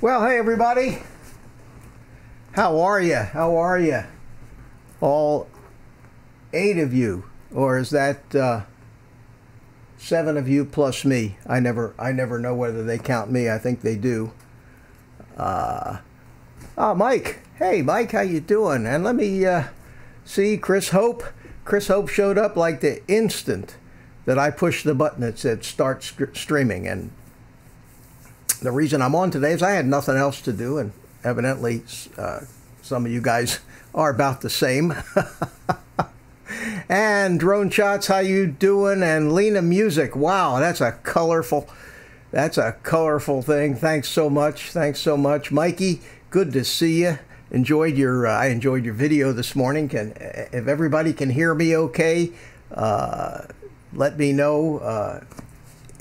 Well, hey everybody. How are you? How are you? All 8 of you, or is that 7 of you plus me? I never know whether they count me. I think they do. Oh, Mike. Hey, Mike, how you doing? And let me see, Chris Hope. Chris Hope showed up like the instant that I pushed the button that said start streaming. And the reason I'm on today is I had nothing else to do, and evidently some of you guys are about the same. And Drone Shots, how you doing? And Lena Music, wow, that's a colorful thing. Thanks so much. Thanks so much, Mikey. Good to see you. I enjoyed your video this morning. If everybody can hear me okay, let me know.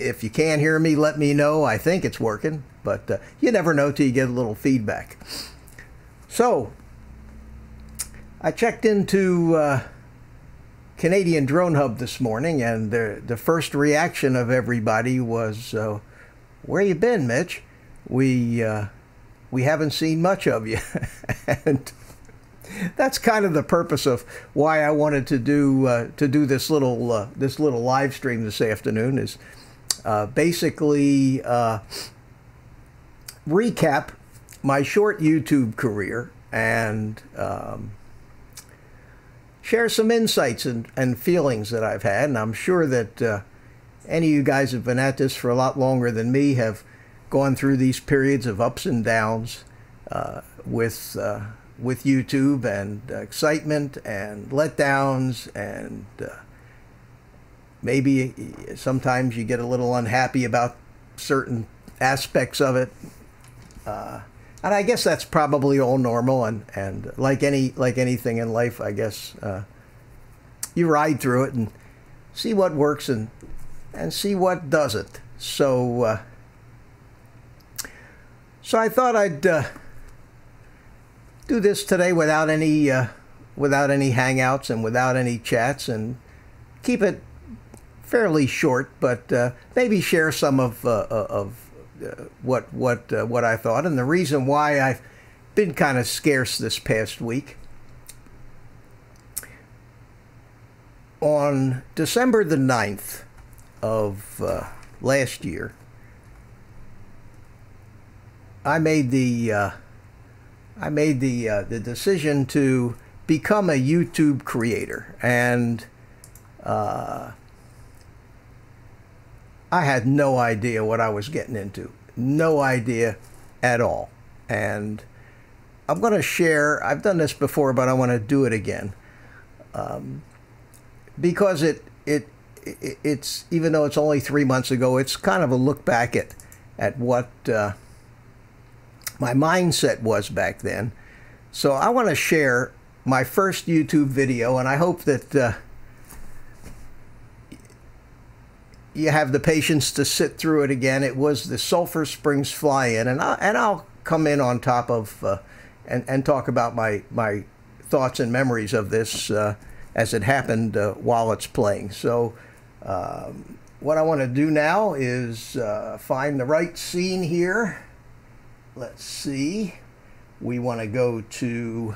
If you can't hear me, let me know. I think it's working, but you never know till you get a little feedback. So I checked into Canadian Drone Hub this morning, and the first reaction of everybody was, where you been, Mitch? We haven't seen much of you. And that's kind of the purpose of why I wanted to do this little live stream this afternoon, is basically recap my short YouTube career and share some insights and feelings that I've had. And I'm sure that any of you guys have been at this for a lot longer than me, have gone through these periods of ups and downs with YouTube, and excitement and letdowns, and maybe sometimes you get a little unhappy about certain aspects of it. And I guess that's probably all normal, and like anything in life, I guess you ride through it and see what works and see what doesn't. So I thought I'd do this today without any hangouts and without any chats, and keep it fairly short, but maybe share some of what I thought, and the reason why I've been kind of scarce this past week. On December the 9th of last year, I made the decision to become a YouTube creator, and I had no idea what I was getting into. No idea at all. And I'm going to share, I've done this before, but I want to do it again. Because it's, even though it's only 3 months ago, it's kind of a look back at what my mindset was back then. So I want to share my first YouTube video, and I hope that you have the patience to sit through it again. It was the Sulphur Springs fly-in, and I'll come in on top of and talk about my thoughts and memories of this as it happened while it's playing. So what I want to do now is find the right scene here. Let's see. We want to go to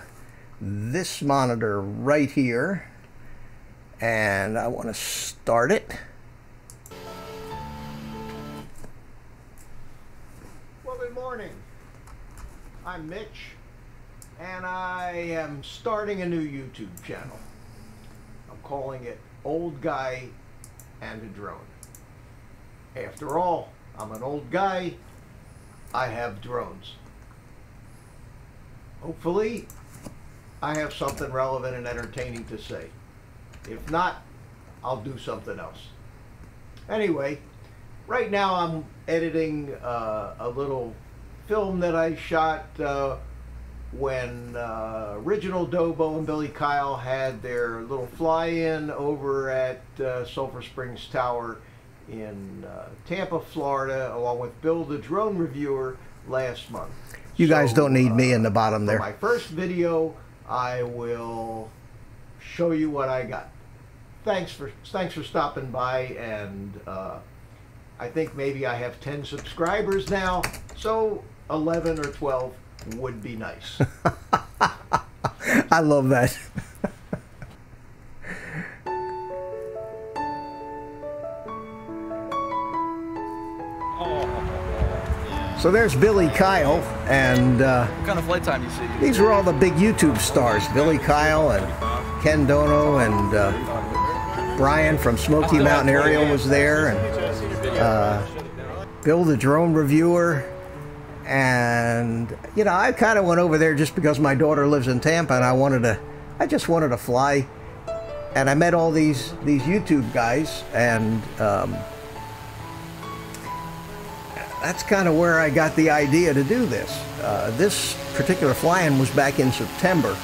this monitor right here, and I want to start it. Well, good morning. I'm Mitch, and I am starting a new YouTube channel. I'm calling it Old Guy and a Drone. After all, I'm an old guy. I have drones. Hopefully, I have something relevant and entertaining to say. If not, I'll do something else. Anyway, right now I'm editing a little film that I shot when Original Dobo and Billy Kyle had their little fly-in over at Sulphur Springs Tower in Tampa, Florida, along with Bill the Drone Reviewer last month. You guys don't need me in the bottom there. For my first video, I will show you what I got. Thanks for stopping by, and I think maybe I have 10 subscribers now, so 11 or 12 would be nice. I love that. So there's Billy Kyle, and what kind of flight time you see? These were all the big YouTube stars. Billy Kyle and Ken Dono and Brian from Smoky Mountain Aerial was there, and Bill the drone reviewer. And you know, I kind of went over there just because my daughter lives in Tampa, and I just wanted to fly. And I met all these YouTube guys, and that's kind of where I got the idea to do this. This particular fly-in was back in September,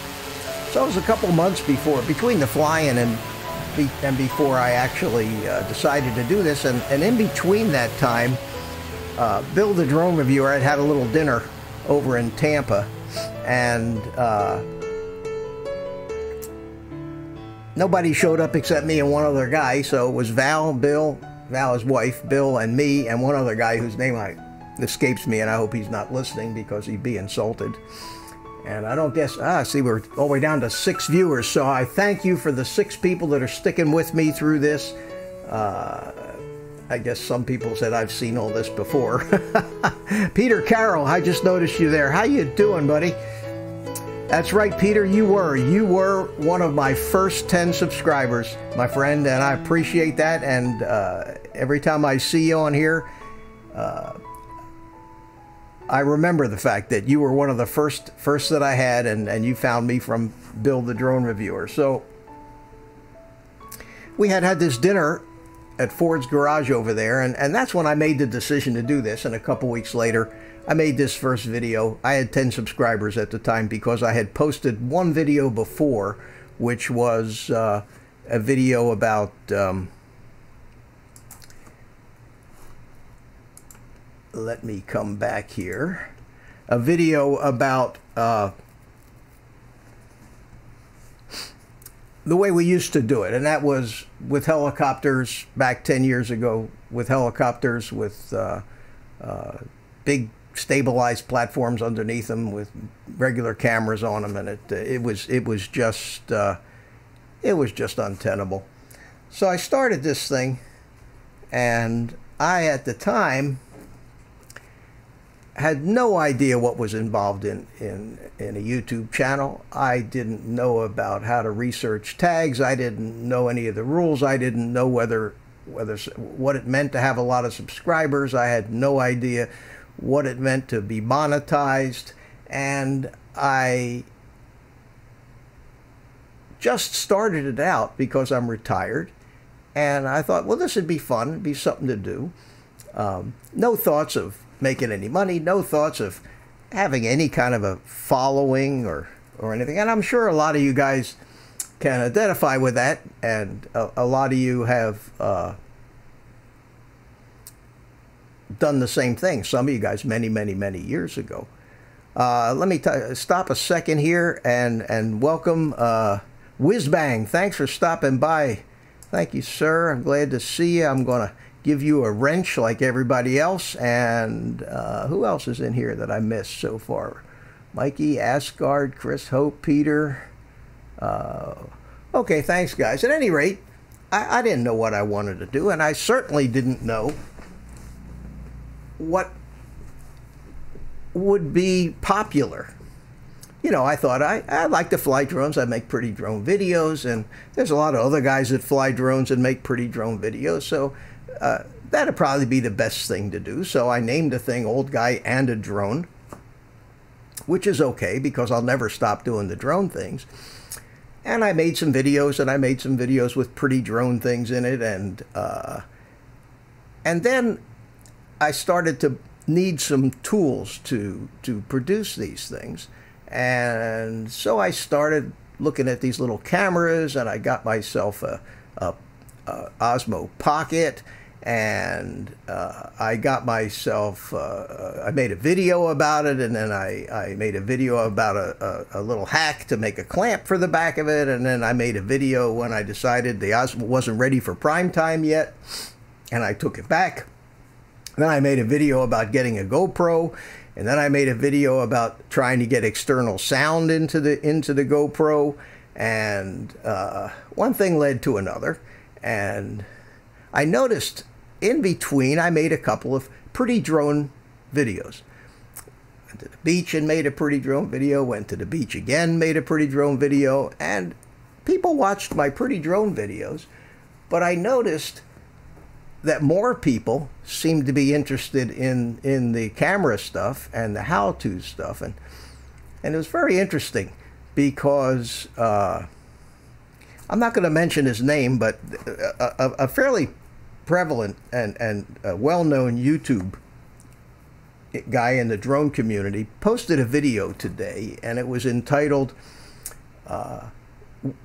so it was a couple months between the fly-in and before I actually decided to do this. And in between that time, Bill the drone reviewer had a little dinner over in Tampa, and nobody showed up except me and one other guy. So it was Val, his wife, Bill, and me, and one other guy whose name escapes me, and I hope he's not listening because he'd be insulted. And I don't guess, see, we're all the way down to 6 viewers, so I thank you for the 6 people that are sticking with me through this. I guess some people said I've seen all this before. Peter Carroll, I just noticed you there. How you doing, buddy? That's right, Peter, you were one of my first 10 subscribers, my friend, and I appreciate that. And every time I see you on here, I remember the fact that you were one of the first that I had, and you found me from Bill the drone reviewer. So we had this dinner at Ford's garage over there, and that's when I made the decision to do this. And a couple weeks later, I made this first video. I had 10 subscribers at the time because I had posted one video before, which was a video about let me come back here. A video about the way we used to do it, and that was with helicopters back 10 years ago, with helicopters with big stabilized platforms underneath them with regular cameras on them, and it was just untenable. So I started this thing, and I at the time had no idea what was involved in a YouTube channel. I didn't know about how to research tags. I didn't know any of the rules. I didn't know what it meant to have a lot of subscribers. I had no idea what it meant to be monetized, and I just started it out because I'm retired, and I thought, well, this would be fun. It'd be something to do. No thoughts of making any money, no thoughts of having any kind of a following or anything. And I'm sure a lot of you guys can identify with that, and a lot of you have done the same thing. Some of you guys many years ago. Let me stop a second here and welcome Whizbang. Thanks for stopping by. Thank you, sir. I'm glad to see you. I'm going to give you a wrench like everybody else. And who else is in here that I missed so far? Mikey, Asgard, Chris Hope, Peter. Okay, thanks, guys. At any rate, I didn't know what I wanted to do, and I certainly didn't know what would be popular. You know, I thought I like to fly drones. I make pretty drone videos, and there's a lot of other guys that fly drones and make pretty drone videos, so that'd probably be the best thing to do. So I named the thing Old Guy and a Drone, which is okay because I'll never stop doing the drone things. And I made some videos, and I made some videos with pretty drone things in it, and then I started to need some tools to produce these things. And so I started looking at these little cameras, and I got myself a Osmo Pocket, and I got myself, I made a video about it, and then I made a video about a little hack to make a clamp for the back of it, and then I made a video when I decided the Osmo wasn't ready for prime time yet, and I took it back. Then I made a video about getting a GoPro, And then I made a video about trying to get external sound into the GoPro, and one thing led to another. And I noticed in between I made a couple of pretty drone videos. Went to the beach and made a pretty drone video, went to the beach again, made a pretty drone video, and people watched my pretty drone videos. But I noticed that more people seemed to be interested in the camera stuff and the how-to stuff, and it was very interesting because I'm not going to mention his name, but a fairly prevalent and well-known YouTube guy in the drone community posted a video today, and it was entitled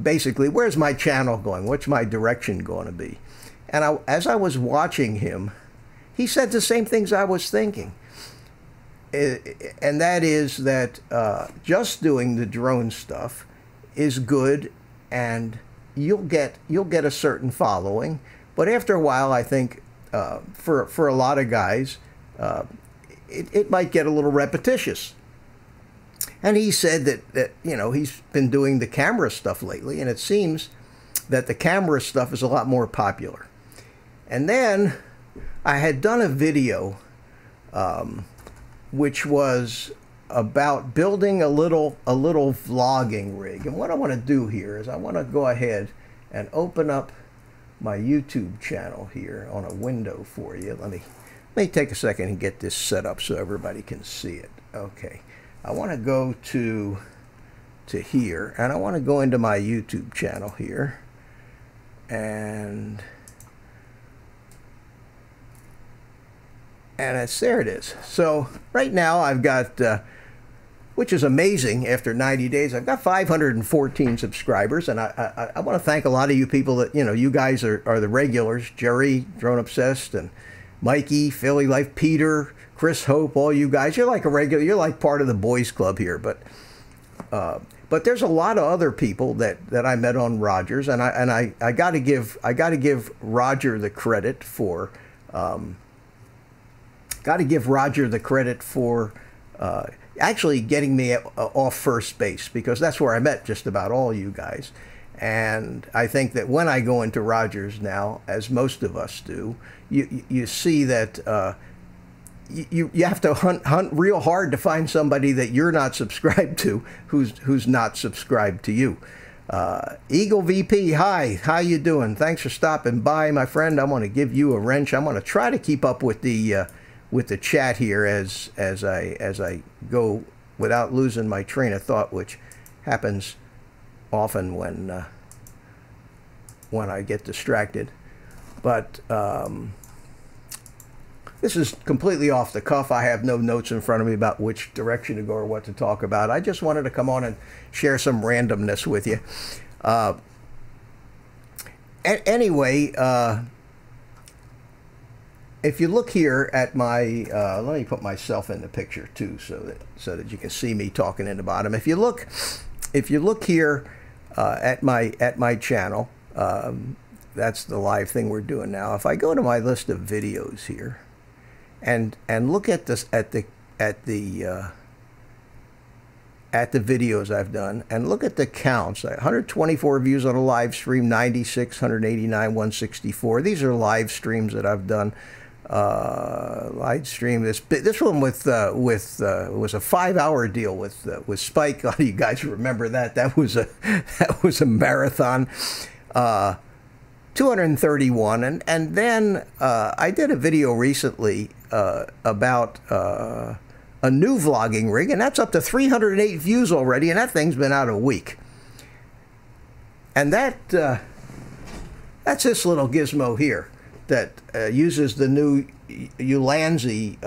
basically, where's my channel going? What's my direction going to be? And as I was watching him, he said the same things I was thinking. And that is that just doing the drone stuff is good, and you'll get a certain following. But after a while, I think for a lot of guys, it might get a little repetitious. And he said that you know, he's been doing the camera stuff lately, and it seems that the camera stuff is a lot more popular. And then I had done a video which was about building a little vlogging rig. And what I want to do here is I want to go ahead and open up my YouTube channel here on a window for you. Let me take a second and get this set up so everybody can see it. Okay, I want to go to here, and I want to go into my YouTube channel here, and there it is. So right now I've got, which is amazing, after 90 days, I've got 514 subscribers, and I want to thank a lot of you people that, you know, you guys are the regulars. Jerry, Drone Obsessed, and Mikey, Philly Life, Peter, Chris Hope, all you guys. You're like a regular, you're like part of the boys club here. But there's a lot of other people that I met on Rogers, and I got to give Roger the credit for actually getting me off first base, because that's where I met just about all you guys. And I think that when I go into Rogers now, as most of us do, you see that you have to hunt real hard to find somebody that you're not subscribed to, who's not subscribed to you. Eagle VP, hi, how you doing? Thanks for stopping by, my friend. I want to give you a wrench. I'm going to try to keep up with the chat here as I go without losing my train of thought, which happens often when I get distracted. But this is completely off the cuff. I have no notes in front of me about which direction to go or what to talk about. I just wanted to come on and share some randomness with you. Anyway, if you look here at my, let me put myself in the picture too, so that you can see me talking in the bottom. If you look here at my channel, that's the live thing we're doing now. If I go to my list of videos here, and look at this at the videos I've done, and look at the counts. 124 views on a live stream, 96, 189, 164. These are live streams that I've done. Live stream this one was a 5-hour deal with Spike. A lot of you guys remember that. That was a marathon. 231, and then I did a video recently about a new vlogging rig, and that's up to 308 views already, and that thing's been out a week. And that's this little gizmo here that uses the new Ulanzi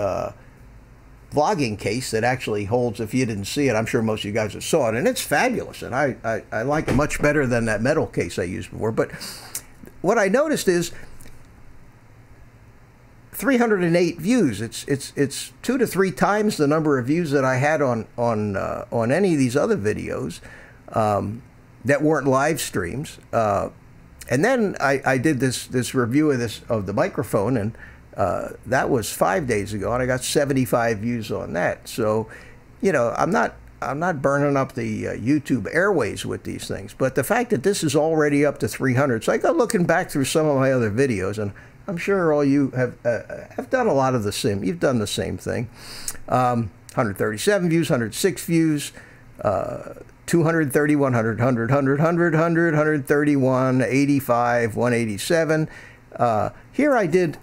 vlogging case that actually holds, if you didn't see it, I'm sure most of you guys have saw it, and it's fabulous, and I like it much better than that metal case I used before. But what I noticed is 308 views. It's 2 to 3 times the number of views that I had on any of these other videos that weren't live streams. And then I did this review of the microphone, and That was 5 days ago, and I got 75 views on that. So, you know, I'm not burning up the YouTube airways with these things. But the fact that this is already up to 300, so I got looking back through some of my other videos, and I'm sure all you have done a lot of the same. You've done the same thing. 137 views, 106 views, 230, 100, 100, 100, 100, 100, 131, 85, 187. Here I did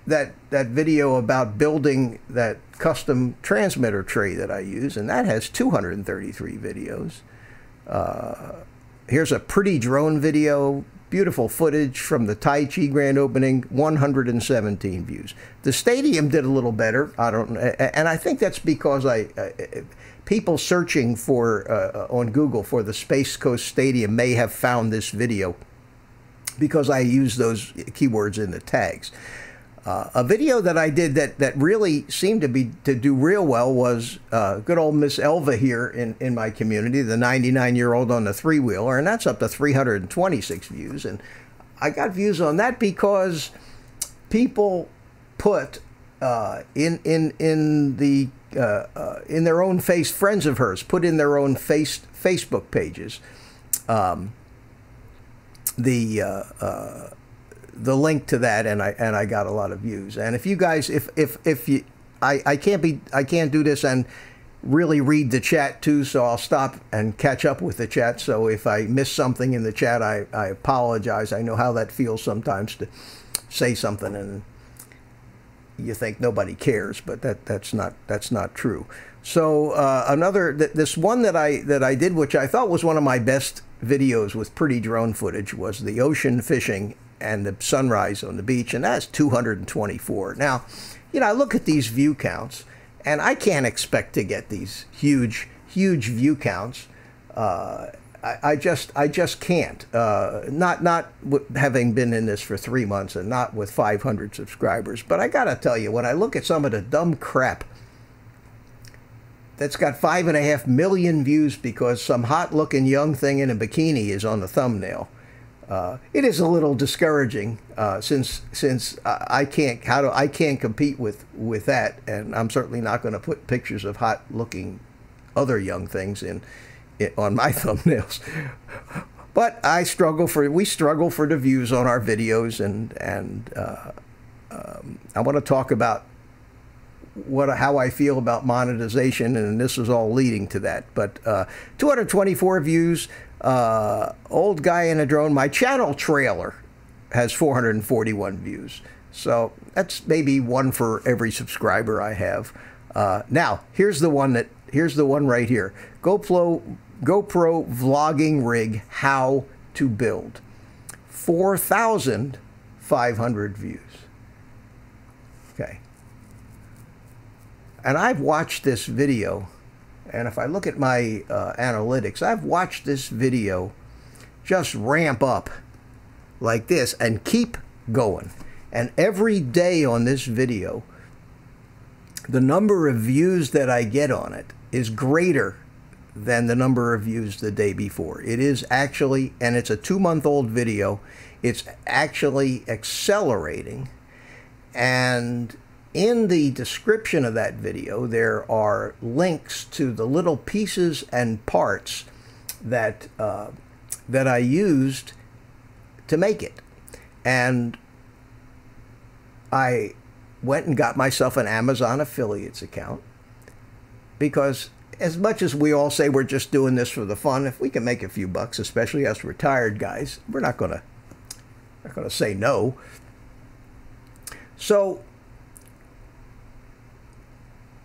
that video about building that custom transmitter tray that I use, and that has 233 videos. Here's a pretty drone video, beautiful footage from the Tai Chi grand opening, 117 views. The stadium did a little better. I don't, and I think that's because people searching for on Google for the Space Coast Stadium may have found this video because I use those keywords in the tags. A video that I did that really seemed to do real well was good old Miss Elva here in my community, the 99-year-old on the three-wheeler, and that's up to 326 views. And I got views on that because people put in their own face, friends of hers put in their own Facebook pages the link to that, and I got a lot of views. And if you guys, if you, I can't do this and really read the chat too, so I'll stop and catch up with the chat. So if I miss something in the chat, I apologize. I know how that feels sometimes to say something and you think nobody cares, but that's not true. So this one that I did, which I thought was one of my best videos with pretty drone footage, was the ocean fishing and the sunrise on the beach, and that's 224. Now, you know, I look at these view counts, and I can't expect to get these huge view counts. I just can't. Not having been in this for 3 months and not with 500 subscribers. But I gotta tell you, when I look at some of the dumb crap that's got 5.5 million views because some hot-looking young thing in a bikini is on the thumbnail, it is a little discouraging since I can't compete with that, and I'm certainly not going to put pictures of hot-looking other young things on my thumbnails. But we struggle for the views on our videos, and I want to talk about how I feel about monetization, and this is all leading to that. But 224 views. Old guy in a drone. My channel trailer has 441 views, so that's maybe one for every subscriber I have. Now here's the one right here. GoPro vlogging rig, how to build, 4,500 views. Okay, and I've watched this video. And if I look at my analytics, I've watched this video just ramp up like this and keep going. And every day on this video, the number of views that I get on it is greater than the number of views the day before. It is actually, and it's a 2-month-old video, it's actually accelerating. And in the description of that video, there are links to the little pieces and parts that I used to make it. And I went and got myself an Amazon affiliates account, because as much as we all say we're just doing this for the fun, if we can make a few bucks, especially us retired guys, we're not gonna say no. So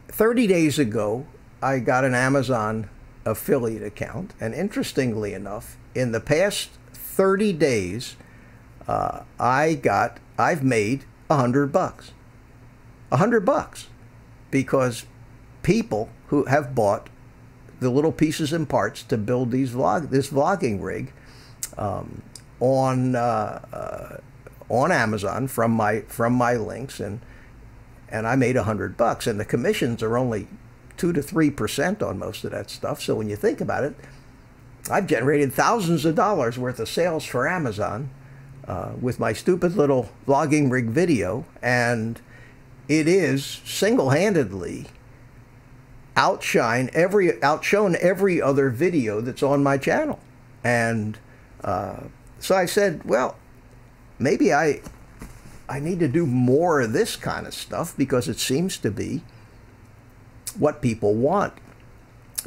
30 days ago, I got an Amazon affiliate account, and interestingly enough, in the past 30 days, I've made $100 bucks. $100 bucks, because people who have bought the little pieces and parts to build this vlogging rig on Amazon from my links, and I made $100 bucks, and the commissions are only 2 to 3% on most of that stuff. So when you think about it, I've generated thousands of dollars worth of sales for Amazon with my stupid little vlogging rig video, and it is single-handedly outshone every other video that's on my channel. And so I said, well, maybe I need to do more of this kind of stuff, because it seems to be what people want.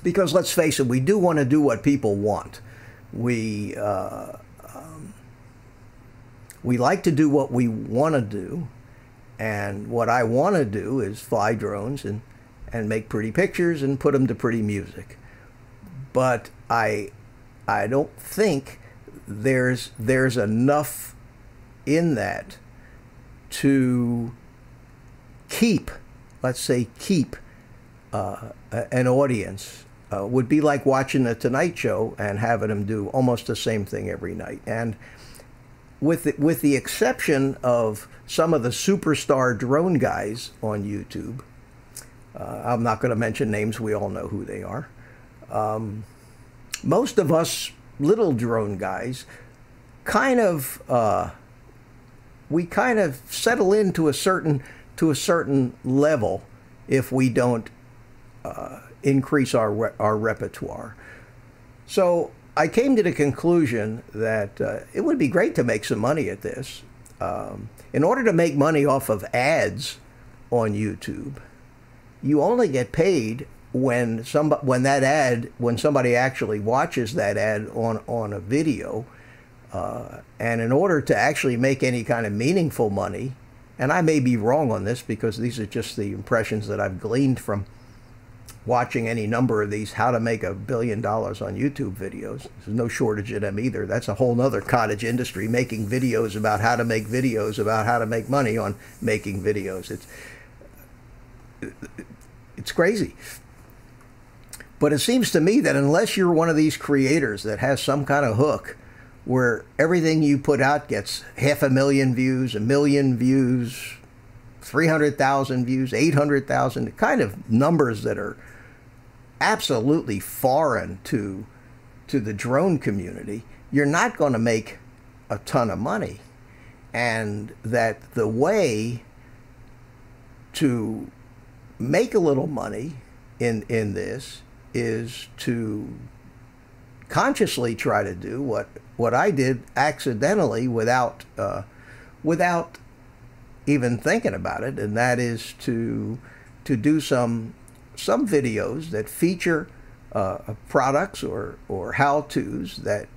Because let's face it, we do want to do what people want. We like to do what we want to do, and what I want to do is fly drones and make pretty pictures and put them to pretty music. But I don't think there's enough in that to keep, let's say, an audience. Would be like watching the Tonight Show and having them do almost the same thing every night. And with the exception of some of the superstar drone guys on YouTube, I'm not going to mention names, we all know who they are. Most of us little drone guys we kind of settle into a certain level if we don't increase our repertoire. So I came to the conclusion that it would be great to make some money at this. In order to make money off of ads on YouTube, you only get paid when somebody actually watches that ad on a video. And in order to actually make any kind of meaningful money, and I may be wrong on this because these are just the impressions that I've gleaned from watching any number of these how to make $1 billion on YouTube videos. There's no shortage of them either. That's a whole nother cottage industry, making videos about how to make videos about how to make money on making videos. It's crazy. But it seems to me that unless you're one of these creators that has some kind of hook where everything you put out gets 500,000 views, 1 million views, 300,000 views, 800,000, the kind of numbers that are absolutely foreign to the drone community, you're not going to make a ton of money. And that the way to make a little money in this is to consciously try to do what I did accidentally without even thinking about it, and that is to do some videos that feature products or how-tos that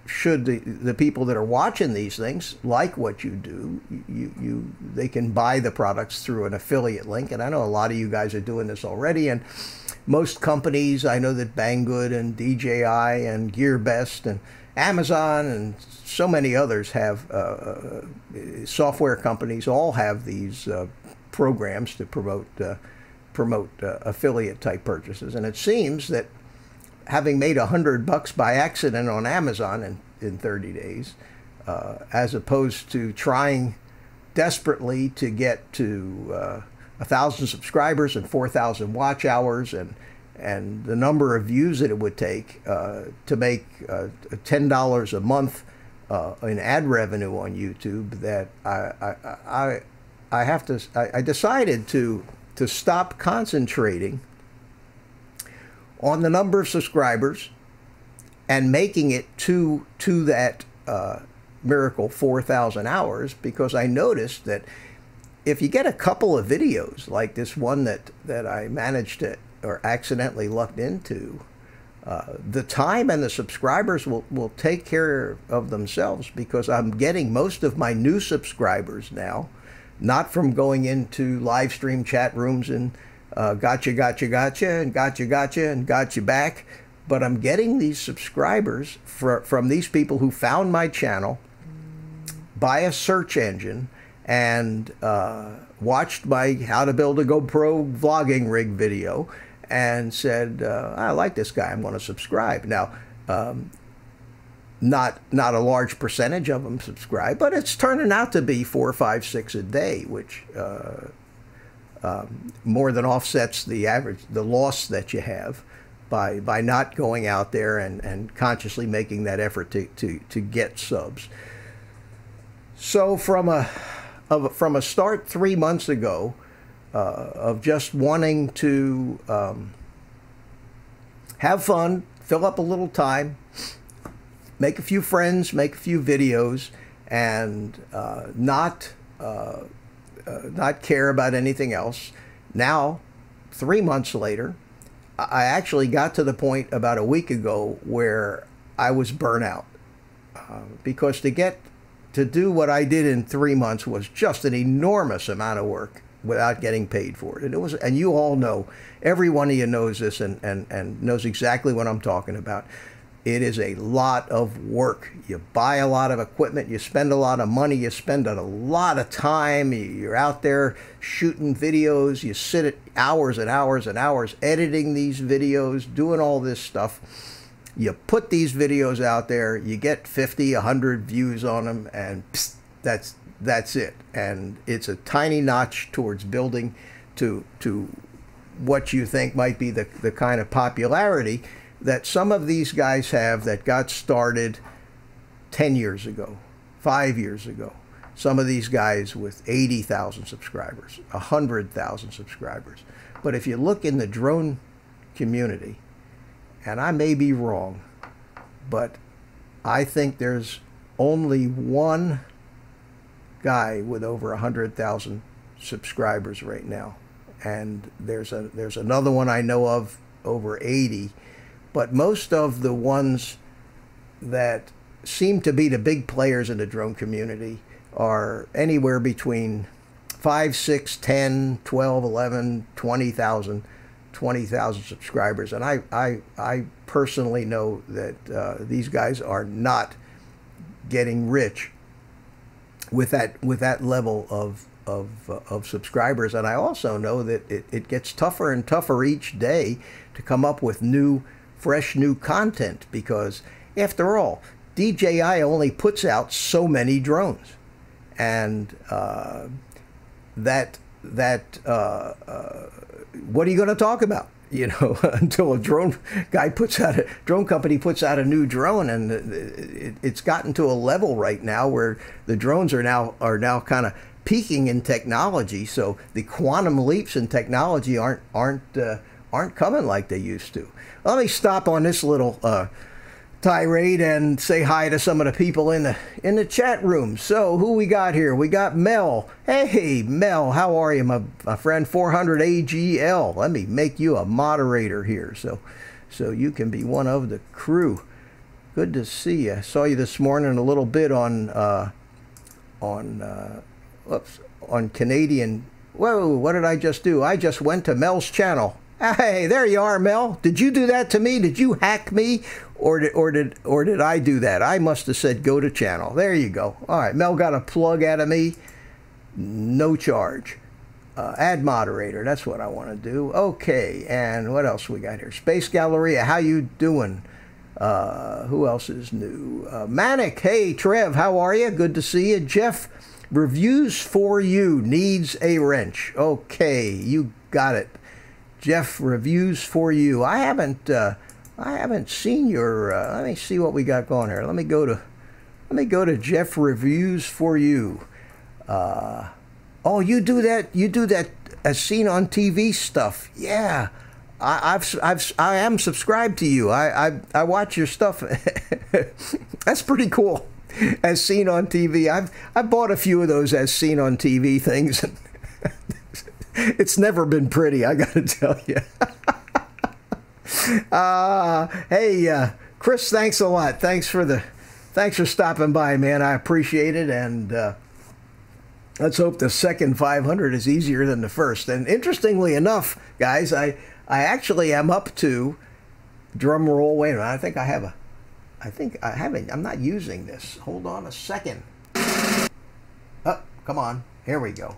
should the people that are watching these things like what you do, they can buy the products through an affiliate link. And I know a lot of you guys are doing this already, and most companies, I know that Banggood and DJI and GearBest and Amazon and so many others have, software companies all have these programs to promote affiliate type purchases. And it seems that having made $100 by accident on Amazon in 30 days, as opposed to trying desperately to get to 1,000 subscribers and 4,000 watch hours and the number of views that it would take to make $10 a month in ad revenue on YouTube, that I decided to stop concentrating on the number of subscribers and making it to that miracle 4,000 hours, because I noticed that if you get a couple of videos like this one that I managed to or accidentally lucked into, the time and the subscribers will take care of themselves, because I'm getting most of my new subscribers now not from going into live stream chat rooms and gotcha, and gotcha, and gotcha back. But I'm getting these subscribers from these people who found my channel by a search engine and watched my how to build a GoPro vlogging rig video and said, I like this guy, I'm going to subscribe. Now, not a large percentage of them subscribe, but it's turning out to be 4, 5, 6 a day, which more than offsets the loss that you have by not going out there and consciously making that effort to get subs. So from a start 3 months ago of just wanting to have fun, fill up a little time, make a few friends, make a few videos, and not care about anything else. Now, 3 months later, I actually got to the point about a week ago where I was burnt out, because to do what I did in 3 months was just an enormous amount of work without getting paid for it. And you all know, every one of you knows this and knows exactly what I'm talking about. It is a lot of work. You buy a lot of equipment, you spend a lot of money, you spend a lot of time, you're out there shooting videos, you sit at hours and hours and hours editing these videos, doing all this stuff. You put these videos out there, you get 50, 100 views on them, and psst, that's it. And it's a tiny notch towards building to what you think might be the kind of popularity that some of these guys have that got started 10 years ago, 5 years ago. Some of these guys with 80,000 subscribers, 100,000 subscribers. But if you look in the drone community, and I may be wrong, but I think there's only one guy with over 100,000 subscribers right now. And there's another one I know of over 80. But most of the ones that seem to be the big players in the drone community are anywhere between 5, 6, 10, 12, 11, 20,000 subscribers. And I personally know that these guys are not getting rich with that level of subscribers. And I also know that it gets tougher and tougher each day to come up with fresh new content, because after all, DJI only puts out so many drones, and what are you going to talk about? You know, until a drone company puts out a new drone, and it's gotten to a level right now where the drones are now kind of peaking in technology. So the quantum leaps in technology aren't coming like they used to. Let me stop on this little tirade and say hi to some of the people in the chat room. So who we got here? We got Mel. Hey Mel, how are you, my friend? 400 AGL. Let me make you a moderator here, so you can be one of the crew. Good to see you. I saw you this morning a little bit on Canadian. Whoa, what did I just do? I just went to Mel's channel. Hey, there you are, Mel. Did you do that to me? Did you hack me? Or did I do that? I must have said go to channel. There you go. All right, Mel got a plug out of me. No charge. Add moderator. That's what I want to do. Okay, and what else we got here? Space Galleria, how you doing? Who else is new? Manic, hey, Trev, how are you? Good to see you. Jeff, reviews for you needs a wrench. Okay, you got it. Jeff, reviews for you. I haven't seen your. Let me see what we got going here. Let me go to Jeff reviews for you. Oh, you do that. You do that as seen on TV stuff. Yeah, I am subscribed to you. I watch your stuff. That's pretty cool. As seen on TV. I've bought a few of those as seen on TV things. It's never been pretty, I gotta tell you. Hey, Chris, thanks a lot. Thanks for stopping by, man. I appreciate it, and let's hope the second 500 is easier than the first. And interestingly enough, guys, I actually am up to, drum roll. Wait a minute, I think I haven't. I'm not using this. Hold on a second. Oh, come on. Here we go.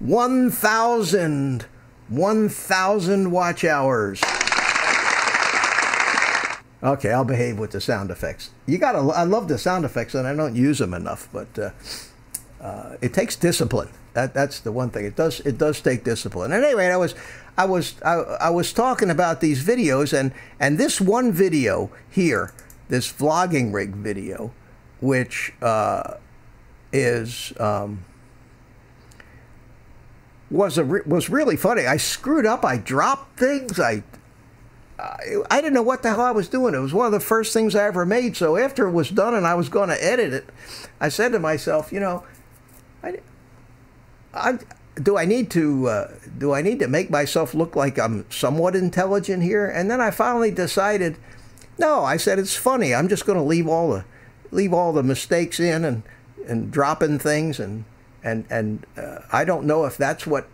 1,000 watch hours. Okay, I'll behave with the sound effects. I love the sound effects, and I don't use them enough. But it takes discipline. That's the one thing. It does take discipline. And anyway, I was talking about these videos, and this one video here, this vlogging rig video, which was really funny. I screwed up. I dropped things. I didn't know what the hell I was doing. It was one of the first things I ever made. So after it was done and I was going to edit it, I said to myself, you know, do I need to make myself look like I'm somewhat intelligent here? And then I finally decided, no. I said, it's funny. I'm just going to leave all the mistakes in and drop in things, and I don't know if that's what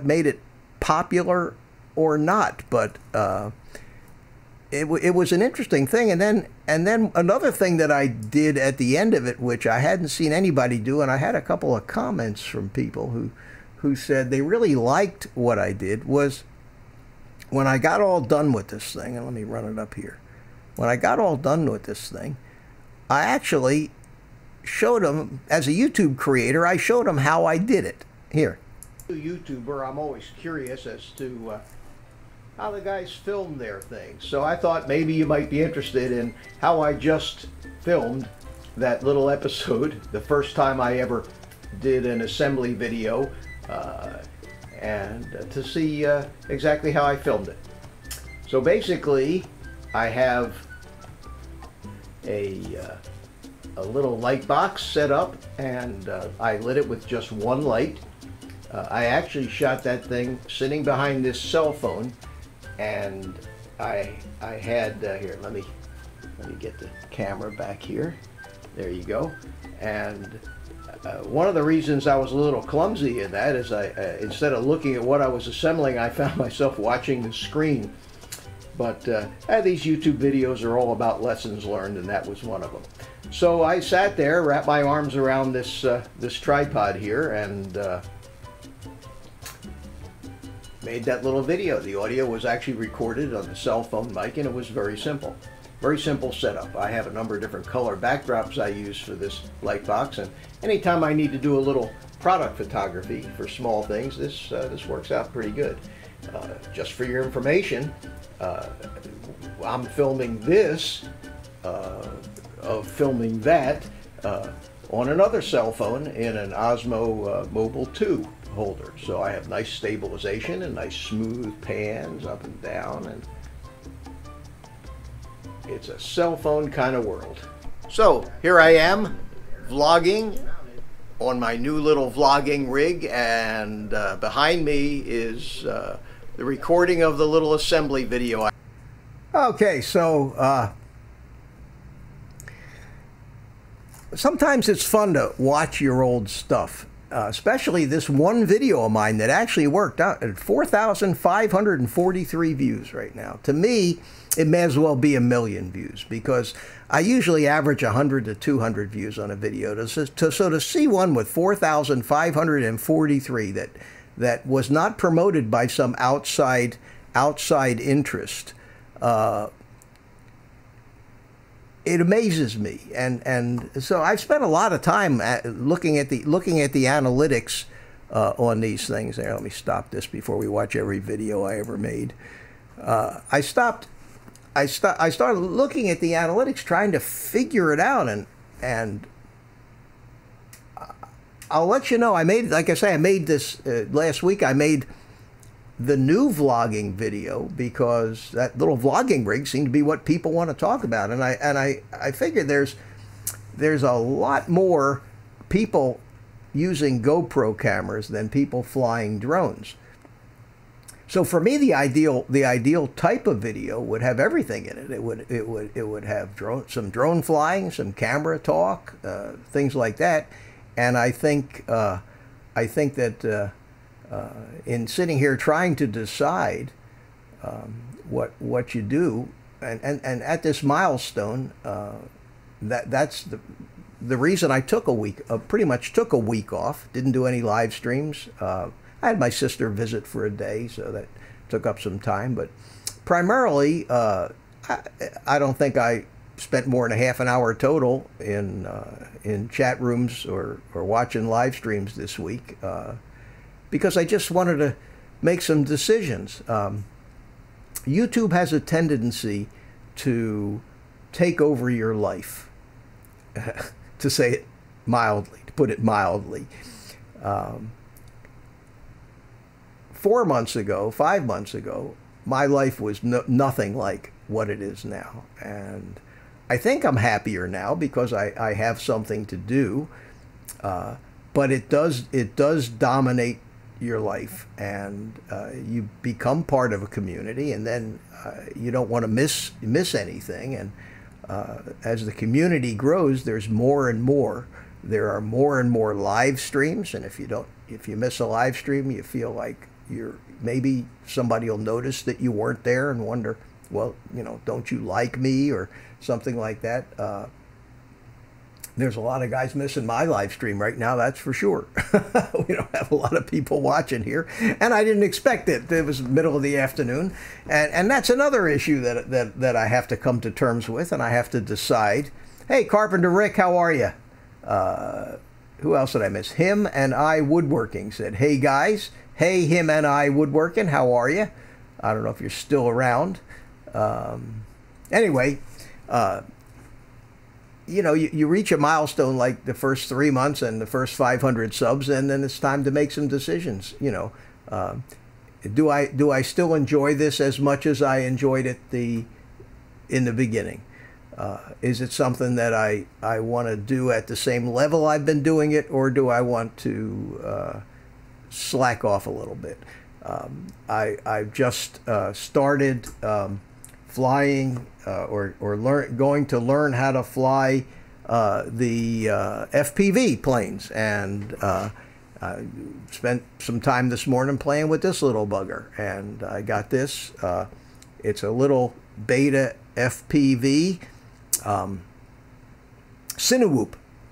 made it popular or not, but it was an interesting thing. And then another thing that I did at the end of it, which I hadn't seen anybody do, and I had a couple of comments from people who said they really liked what I did, was when I got all done with this thing, and let me run it up here. When I got all done with this thing, I actually showed them, as a YouTube creator, I showed them how I did it. Here. As a YouTuber, I'm always curious as to how the guys film their things. So I thought maybe you might be interested in how I just filmed that little episode, the first time I ever did an assembly video, and to see exactly how I filmed it. So basically, I have a little light box set up, and I lit it with just one light. I actually shot that thing sitting behind this cell phone, and I had here. Let me get the camera back here. There you go. And one of the reasons I was a little clumsy in that is instead of looking at what I was assembling, I found myself watching the screen. But these YouTube videos are all about lessons learned, and that was one of them. So I sat there, wrapped my arms around this this tripod here, and made that little video. The audio was actually recorded on the cell phone mic, and it was very simple. Very simple setup. I have a number of different color backdrops I use for this light box, and anytime I need to do a little product photography for small things, this works out pretty good. Just for your information, I'm filming this, of filming that, on another cell phone in an Osmo Mobile 2 holder. So I have nice stabilization and nice smooth pans up and down, and it's a cell phone kind of world. So here I am vlogging on my new little vlogging rig, and behind me is the recording of the little assembly video. Okay, so sometimes it's fun to watch your old stuff, especially this one video of mine that actually worked out at 4,543 views right now. To me, it may as well be 1 million views, because I usually average 100 to 200 views on a video. So to see one with 4,543 that was not promoted by some outside interest, it amazes me, and so I've spent a lot of time looking at the analytics on these things. There, let me stop this before we watch every video I ever made. I started looking at the analytics, trying to figure it out, and I'll let you know. Like I say, I made this last week. I made the new vlogging video because that little vlogging rig seemed to be what people want to talk about, and I figured there's a lot more people using GoPro cameras than people flying drones. So for me, the ideal type of video would have everything in it. It would have some drone flying, some camera talk, things like that. And I think that in sitting here trying to decide what you do, and at this milestone, that's the reason I took a week, pretty much took a week off. Didn't do any live streams. I had my sister visit for a day, so that took up some time. But primarily, I don't think I spent more than a half an hour total in chat rooms or watching live streams this week because I just wanted to make some decisions. YouTube has a tendency to take over your life, to say it mildly, to put it mildly. 4 months ago, 5 months ago, my life was nothing like what it is now. And I think I'm happier now because I have something to do. But it does dominate your life, and you become part of a community, and then you don't want to miss anything. And as the community grows, there's more and more. There are more and more live streams, and if you miss a live stream, you feel like maybe somebody will notice that you weren't there and wonder, well, don't you like me or something like that. There's a lot of guys missing my live stream right now, that's for sure. We don't have a lot of people watching here, and I didn't expect it. It was middle of the afternoon, and that's another issue that I have to come to terms with, and I have to decide. Hey, Carpenter Rick, how are you? Who else did I miss? Him and I Woodworking said, hey guys. Hey, Him and I Woodworking, how are you? I don't know if you're still around. Anyway, you reach a milestone like the first 3 months and the first 500 subs, and then it's time to make some decisions. Do I still enjoy this as much as I enjoyed it in the beginning? Is it something that I want to do at the same level I've been doing it, or do I want to slack off a little bit? I've just started flying going to learn how to fly the FPV planes, and I spent some time this morning playing with this little bugger, and I got this. It's a little beta FPV YouYube.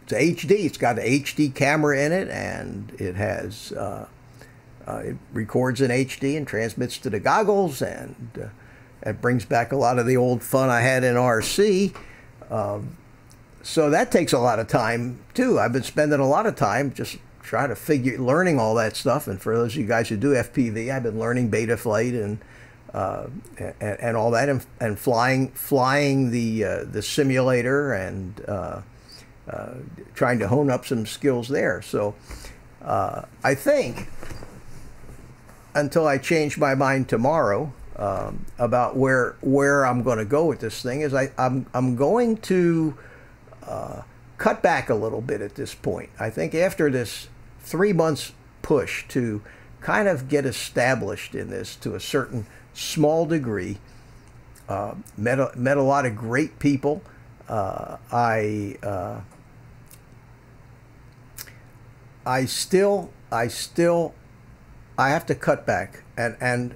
It's HD. It's got an HD camera in it, and it has it records in HD and transmits to the goggles, and it brings back a lot of the old fun I had in RC. So that takes a lot of time too. I've been spending a lot of time just trying to learning all that stuff. And for those of you guys who do FPV, I've been learning beta flight and all that, and flying the simulator, and trying to hone up some skills there. So I think until I change my mind tomorrow about where I'm going to go with this thing, is I'm going to cut back a little bit at this point. I think after this 3 months push to kind of get established in this to a certain small degree, met a lot of great people. I have to cut back, and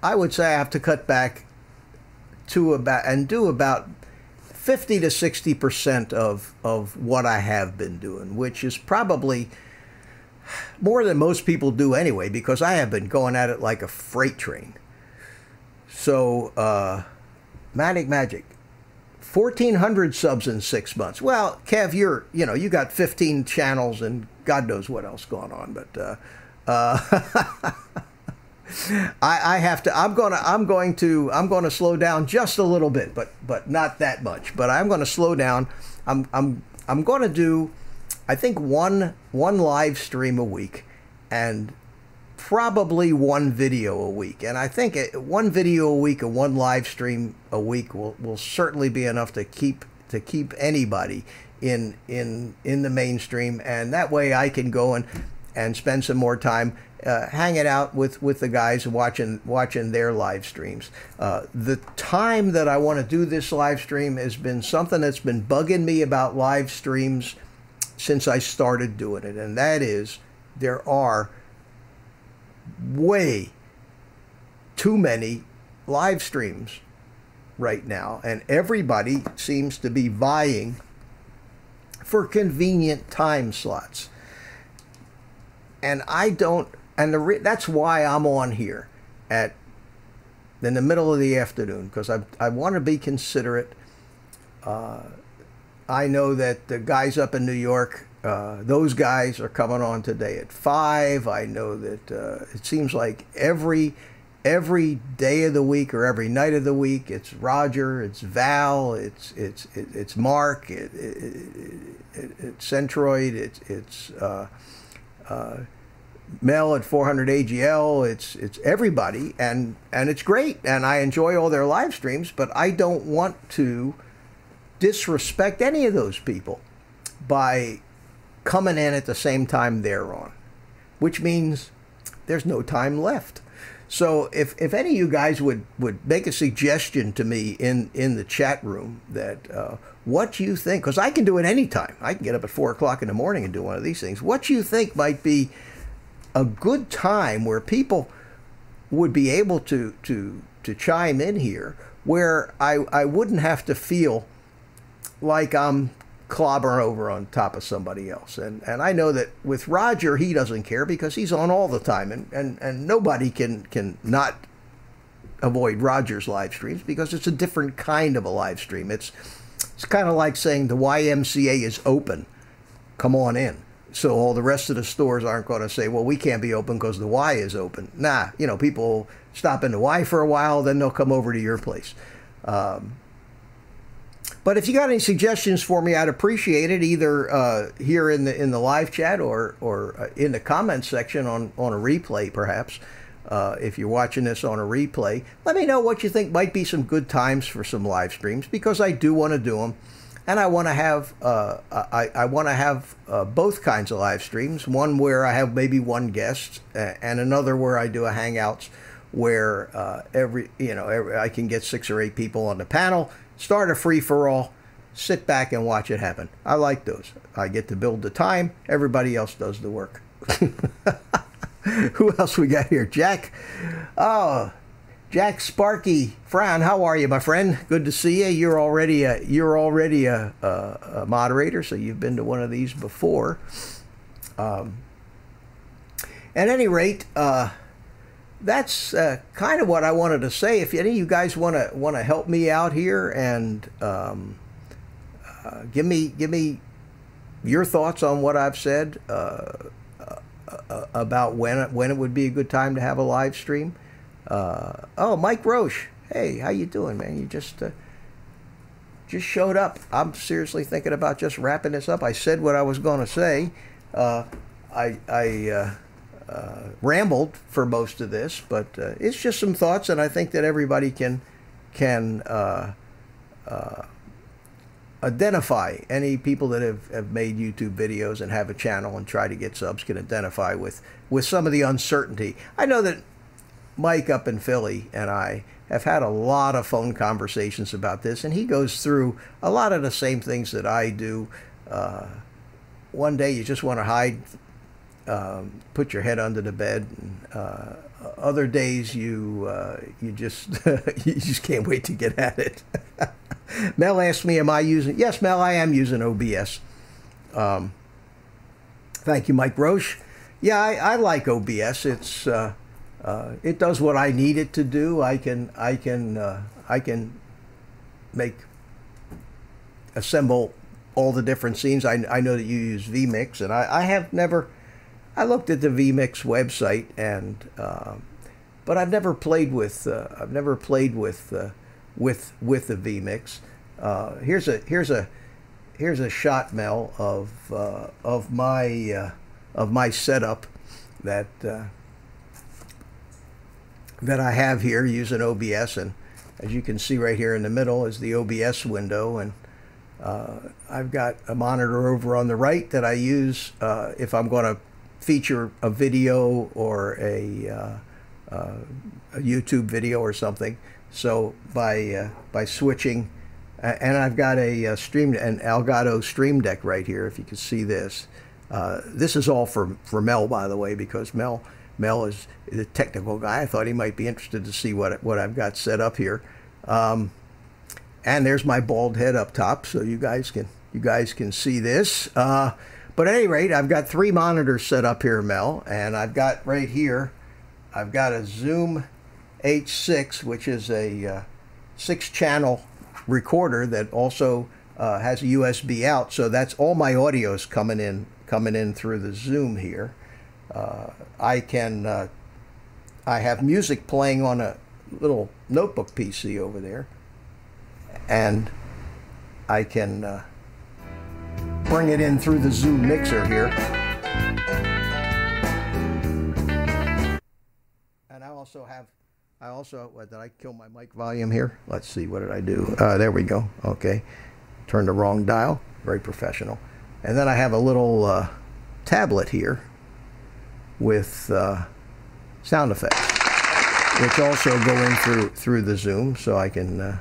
I would say I have to cut back to about 50 to 60% of what I have been doing, which is probably more than most people do anyway, because I have been going at it like a freight train. So, Magic, 1,400 subs in 6 months. Well, Kev, you got 15 channels and God knows what else going on, but I have to. I'm going to slow down just a little bit, but not that much. But I'm going to slow down. I'm going to do, I think, one live stream a week, and probably one video a week. And I think one video a week and one live stream a week will certainly be enough to keep anybody in the mainstream. And that way I can go and spend some more time hanging out with the guys and watching their live streams. The time that I want to do this live stream has been something that's been bugging me about live streams since I started doing it, and that is there are way too many live streams right now, and everybody seems to be vying for convenient time slots. And I don't, and that's why I'm on here at in the middle of the afternoon, because I want to be considerate. I know that the guys up in New York, those guys are coming on today at 5. I know that it seems like every day of the week or every night of the week, it's Roger, it's Val, it's Mark, it's Centroid, it's Mel at 400 AGL, it's everybody, and it's great, and I enjoy all their live streams, but I don't want to disrespect any of those people by coming in at the same time they're on, which means there's no time left. So if any of you guys would make a suggestion to me in the chat room that what you think, because I can do it anytime. I can get up at 4 o'clock in the morning and do one of these things. What you think might be a good time where people would be able to chime in here, where I wouldn't have to feel like I'm clobbering over on top of somebody else. And I know that with Roger, he doesn't care because he's on all the time, and nobody can not avoid Roger's live streams because it's a different kind of a live stream. It's kind of like saying the YMCA is open, come on in. So all the rest of the stores aren't going to say, well, we can't be open because the Y is open. Nah, you know, people stop in the Y for a while, then they'll come over to your place. But if you got any suggestions for me, I'd appreciate it, either here in the live chat or in the comments section on a replay, perhaps. If you're watching this on a replay, let me know what you think might be some good times for some live streams, because I do want to do them, and I want to have I want to have both kinds of live streams. One where I have maybe one guest, and another where I do a Hangouts where I can get 6 or 8 people on the panel. Start a free-for-all, sit back and watch it happen. I like those. I get to build the time. Everybody else does the work. Who else we got here? Jack. Oh, Jack Sparky Frown. How are you, my friend? Good to see you. You're already a moderator, so you've been to one of these before. At any rate, that's kind of what I wanted to say. If any of you guys want to help me out here and give me your thoughts on what I've said about when it would be a good time to have a live stream. Oh, Mike Roche. Hey, how you doing, man? You just showed up. I'm seriously thinking about just wrapping this up. I said what I was going to say. I rambled for most of this, but it's just some thoughts, and I think that everybody can identify. Any people that have made YouTube videos and have a channel and try to get subs can identify with some of the uncertainty. I know that Mike up in Philly and I have had a lot of phone conversations about this, and he goes through a lot of the same things that I do. One day you just want to hide, put your head under the bed. And, other days you just you just can't wait to get at it. Mel asked me, am I using? Yes, Mel, I am using OBS. Thank you, Mike Roche. Yeah, I like OBS. It's it does what I need it to do. I can assemble all the different scenes. I know that you use Vmix, and I have never. I looked at the Vmix website, and but I've never played with the Vmix. Here's a shot, Mel, of my setup that I have here using OBS, and as you can see right here in the middle is the OBS window, and I've got a monitor over on the right that I use if I'm going to feature a video or a YouTube video or something. So by switching, and I've got an Elgato Stream Deck right here. If you can see this, this is all for Mel, by the way, because Mel is a technical guy. I thought he might be interested to see what I've got set up here. And there's my bald head up top, so you guys can see this. But at any rate, I've got 3 monitors set up here, Mel, and I've got right here, I've got a Zoom H6, which is a 6-channel recorder that also has a USB out. So that's all my audio's coming in through the Zoom here. I have music playing on a little notebook PC over there, and I can bring it in through the Zoom mixer here. And I also, what, did I kill my mic volume here? Let's see, what did I do? There we go. Okay. Turned the wrong dial. Very professional. And then I have a little tablet here with sound effects, which also go in through the Zoom, so I can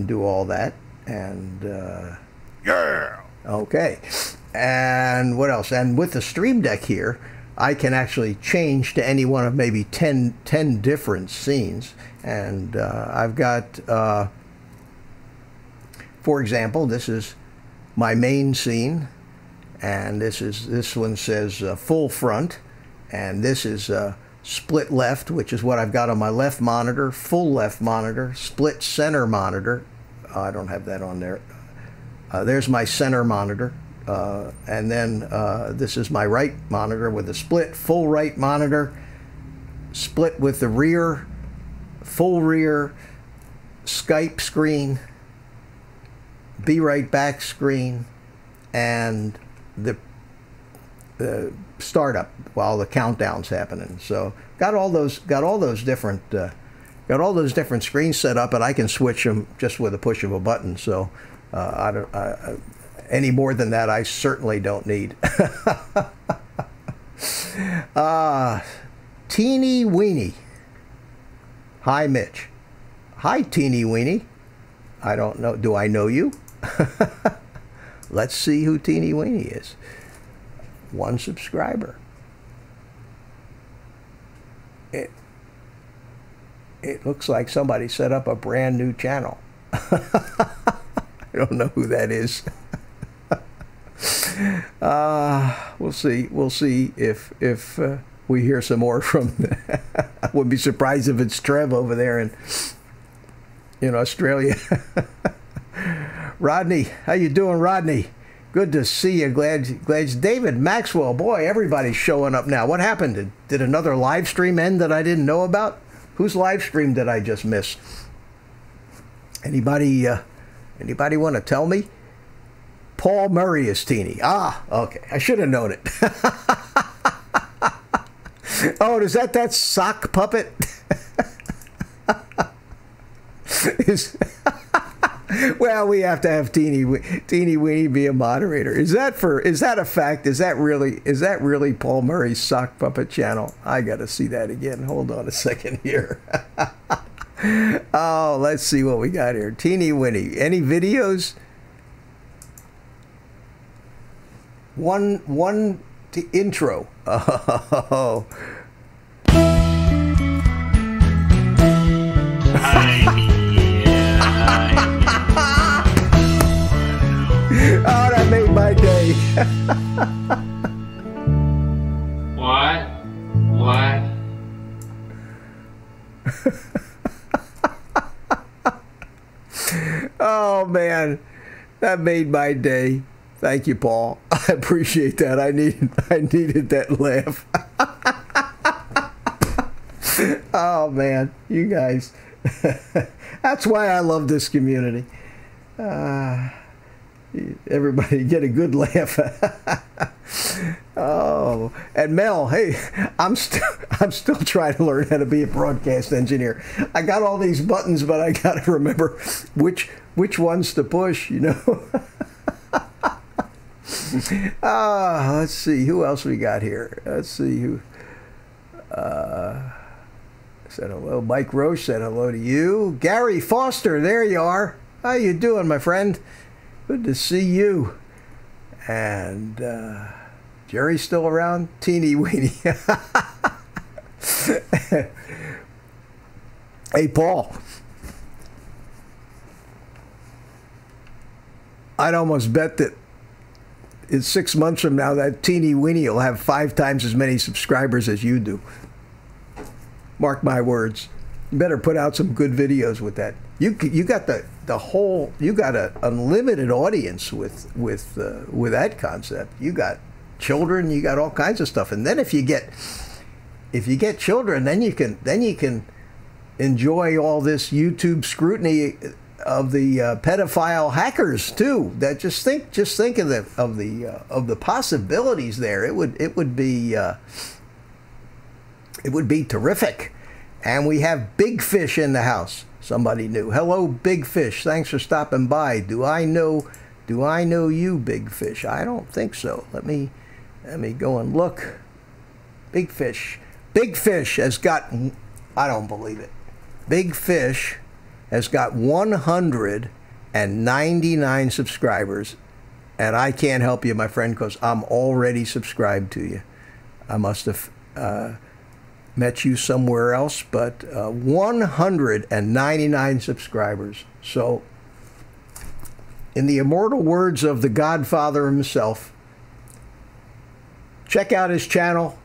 do all that. And yeah. Okay. And what else? And with the Stream Deck here, I can actually change to any one of maybe 10 different scenes. And I've got, for example, this is my main scene, and this one says full front, and this is split left, which is what I've got on my left monitor, full left monitor, split center monitor. I don't have that on there. There's my center monitor. And then this is my right monitor with a split, full right monitor, split with the rear, full rear, Skype screen, Be Right Back screen, and the startup while the countdown's happening. So got all those different screens set up, and I can switch them just with a push of a button. So any more than that, I certainly don't need. Teeny Weeny. Hi, Mitch. Hi, Teeny Weeny. I don't know. Do I know you? Let's see who Teeny Weeny is. 1 subscriber. It looks like somebody set up a brand new channel. I don't know who that is. We'll see if we hear some more from I wouldn't be surprised if it's Trev over there in Australia. Rodney, how you doing, Rodney? Good to see you. Glad it's David Maxwell. Boy, everybody's showing up now. What happened? Did another live stream end that I didn't know about? Whose live stream did I just miss? Anybody want to tell me? Paul Murray is Teeny. Ah, okay. I should have known it. Oh, is that sock puppet? Well, we have to have Teeny Weeny be a moderator. Is that a fact? Is that really Paul Murray's sock puppet channel? I got to see that again. Hold on a second here. Oh, let's see what we got here. Teeny Weeny. Any videos? One intro. Oh. Oh, that made my day. What? Oh, man. That made my day. Thank you, Paul. I appreciate that. I needed that laugh. Oh, man. You guys. That's why I love this community. Everybody get a good laugh. Oh, and Mel, hey, I'm still trying to learn how to be a broadcast engineer. I got all these buttons, but I got to remember which ones to push, Let's see who else we got here. Let's see who said hello. Mike Roche said hello to you. Gary Foster, there you are. How you doing, my friend? Good to see you. And Jerry's still around. Teeny Weeny. Hey, Paul. I'd almost bet that in 6 months from now, that Teeny Weeny will have 5 times as many subscribers as you do. Mark my words. You better put out some good videos with that. You got the whole, you got an unlimited audience with that concept. You got children, you got all kinds of stuff, and then if you get children, then you can enjoy all this YouTube scrutiny of the pedophile hackers too. That just think of the possibilities there. It would be terrific. And we have Big Fish in the house. Somebody new. Hello, Big Fish. Thanks for stopping by. Do I know you, Big Fish? I don't think so. Let me go and look. Big Fish. Big Fish has got, I don't believe it. Big Fish has got 199 subscribers, and I can't help you, my friend, because I'm already subscribed to you. I must have met you somewhere else, but 199 subscribers. So, in the immortal words of the Godfather himself, check out his channel.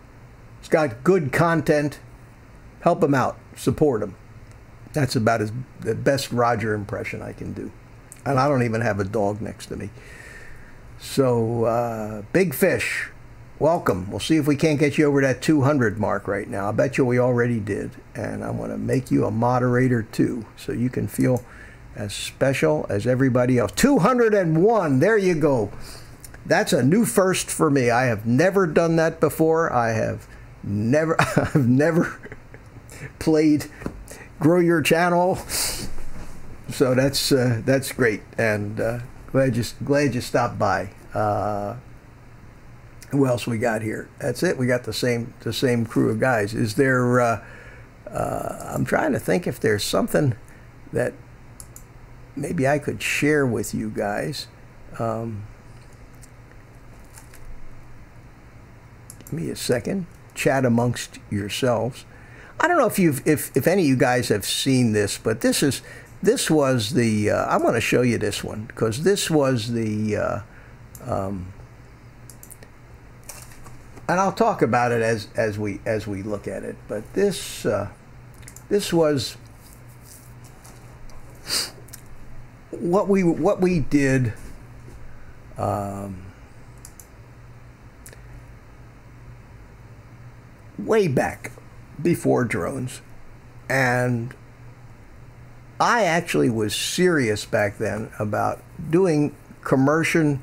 It's got good content. Help him out. Support him. That's about the best Roger impression I can do. And I don't even have a dog next to me. So, Big Fish, welcome. We'll see if we can't get you over that 200 mark right now. I bet you we already did. And I'm going to make you a moderator too, so you can feel as special as everybody else. 201, there you go. That's a new first for me. I have never done that before. I've never played Grow Your Channel. So that's great. And glad you stopped by. Who else we got here? That's it. We got the same crew of guys. Is there? I'm trying to think if there's something that maybe I could share with you guys. Give me a second. Chat amongst yourselves. I don't know if any of you guys have seen this, but this was the. I'm going to show you this one because this was the. And I'll talk about it as we look at it. But this was what we did. Way back before drones, and I actually was serious back then about doing commercial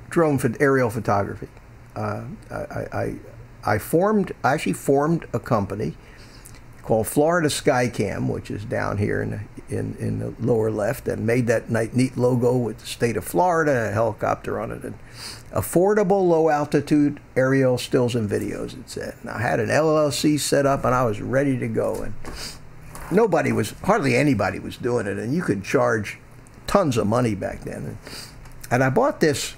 drone aerial photography. I actually formed a company called Florida Skycam, which is down here in the lower left, and made that neat logo with the state of Florida, a helicopter on it, and affordable low altitude aerial stills and videos, it said. And I had an LLC set up and I was ready to go, and hardly anybody was doing it, and you could charge tons of money back then. And I bought this.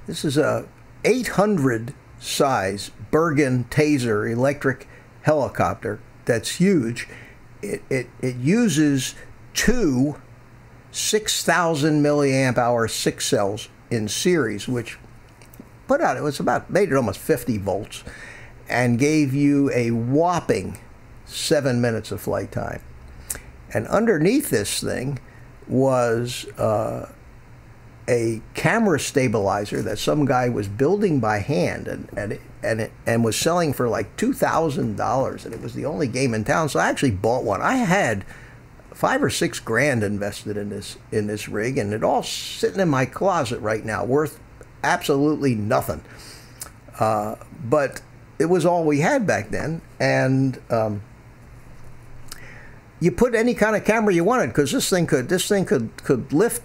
This is a 800 size Bergen Taser electric helicopter that's huge. It uses two 6,000 milliamp hour 6 cells in series, which made it almost 50 volts, and gave you a whopping 7 minutes of flight time. And underneath this thing was a camera stabilizer that some guy was building by hand and was selling for like $2,000, and it was the only game in town. So I actually bought one. I had $5 or $6 grand invested in this rig, and it all sitting in my closet right now, worth absolutely nothing. But it was all we had back then, and you put any kind of camera you wanted, because this thing could lift,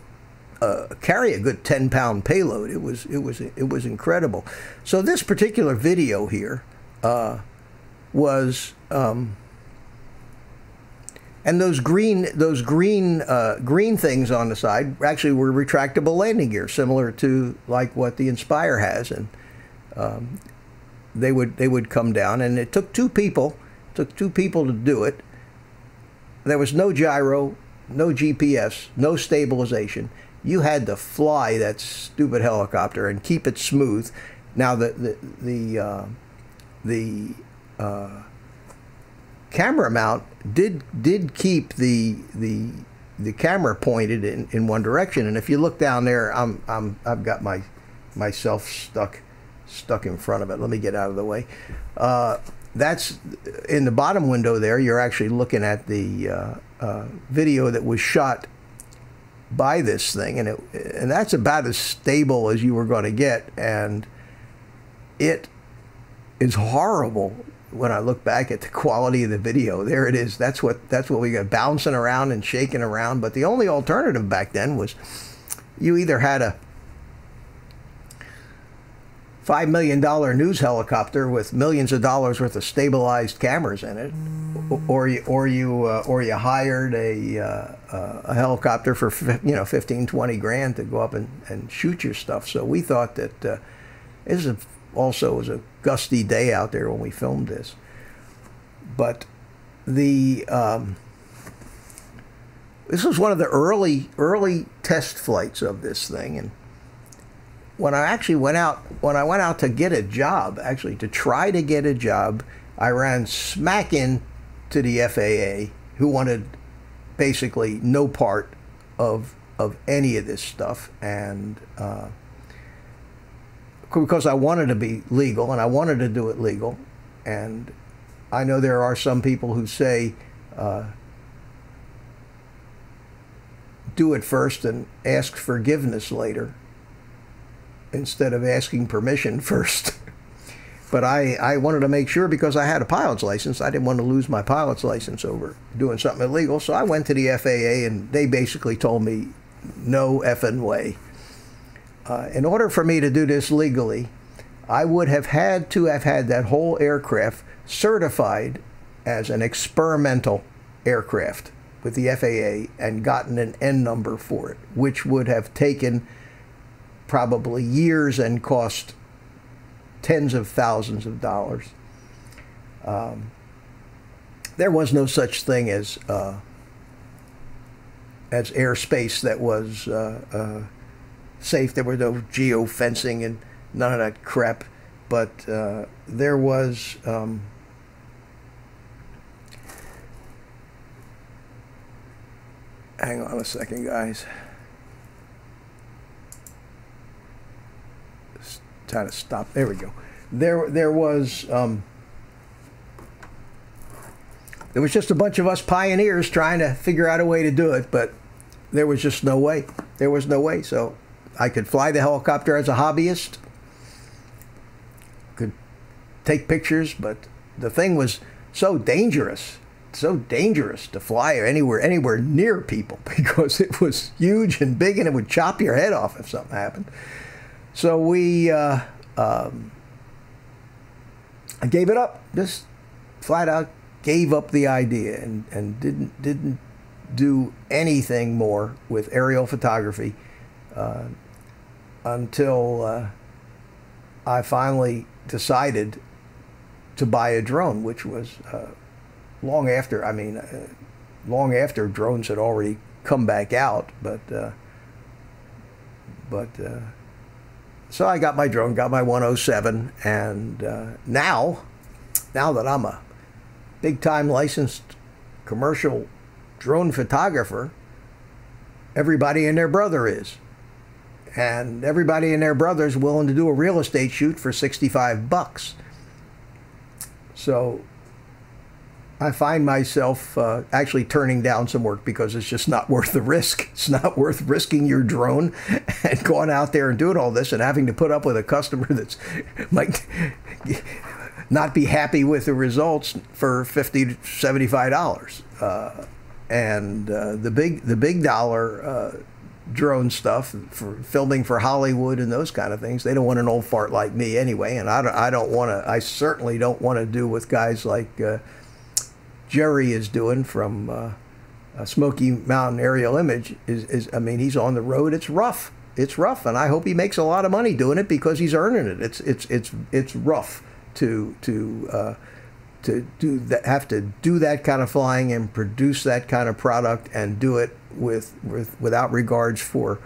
carry a good 10-pound payload. It was incredible. So this particular video here was, and those green things on the side actually were retractable landing gear, similar to like what the Inspire has, and they would come down, and it took two people to do it. There was no gyro, no GPS, no stabilization. You had to fly that stupid helicopter and keep it smooth. Now the camera mount did keep the camera pointed in one direction, and if you look down there, I've got myself stuck in front of it. Let me get out of the way. That's in the bottom window there. You're actually looking at the video that was shot by this thing, and that's about as stable as you were going to get, and it is horrible when I look back at the quality of the video. There it is. That's what we got, bouncing around and shaking around. But the only alternative back then was you either had a $5 million news helicopter with millions of dollars worth of stabilized cameras in it, or you hired a helicopter for 15, 20 grand to go up and shoot your stuff. So we thought that this also was a gusty day out there when we filmed this. But this was one of the early test flights of this thing, and when I went out to get a job, to try to get a job, I ran smack into the FAA, who wanted basically no part of any of this stuff, and because I wanted to be legal and I wanted to do it legal. And I know there are some people who say do it first and ask forgiveness later, instead of asking permission first. But I wanted to make sure, because I had a pilot's license. I didn't want to lose my pilot's license over doing something illegal. So I went to the FAA, and they basically told me, no effing way. In order for me to do this legally, I would have had to have had that whole aircraft certified as an experimental aircraft with the FAA and gotten an N number for it, which would have taken probably years and cost tens of thousands of dollars. There was no such thing as airspace that was safe. There was no geofencing and none of that crap. But there was hang on a second, guys. Try to stop. There we go. There was just a bunch of us pioneers trying to figure out a way to do it, but there was just no way. There was no way. So I could fly the helicopter as a hobbyist, could take pictures, but the thing was so dangerous to fly anywhere near people, because it was huge and big, and it would chop your head off if something happened. So we I gave it up, just flat out gave up the idea, and didn't do anything more with aerial photography until I finally decided to buy a drone, which was long after drones had already come back out, but so I got my drone, got my 107, and now that I'm a big-time licensed commercial drone photographer, everybody and their brother is. And everybody and their brother is willing to do a real estate shoot for $65. So I find myself actually turning down some work, because it's just not worth the risk. It's not worth risking your drone and going out there and doing all this and having to put up with a customer that's might not be happy with the results for $50 to $75. And the big dollar drone stuff for filming for Hollywood and those kind of things, they don't want an old fart like me anyway. And I certainly don't want to do with guys like Jerry is doing from Smoky Mountain Aerial Image. I mean, he's on the road. It's rough. It's rough, and I hope he makes a lot of money doing it, because he's earning it. It's rough to have to do that kind of flying and produce that kind of product, and do it without regards for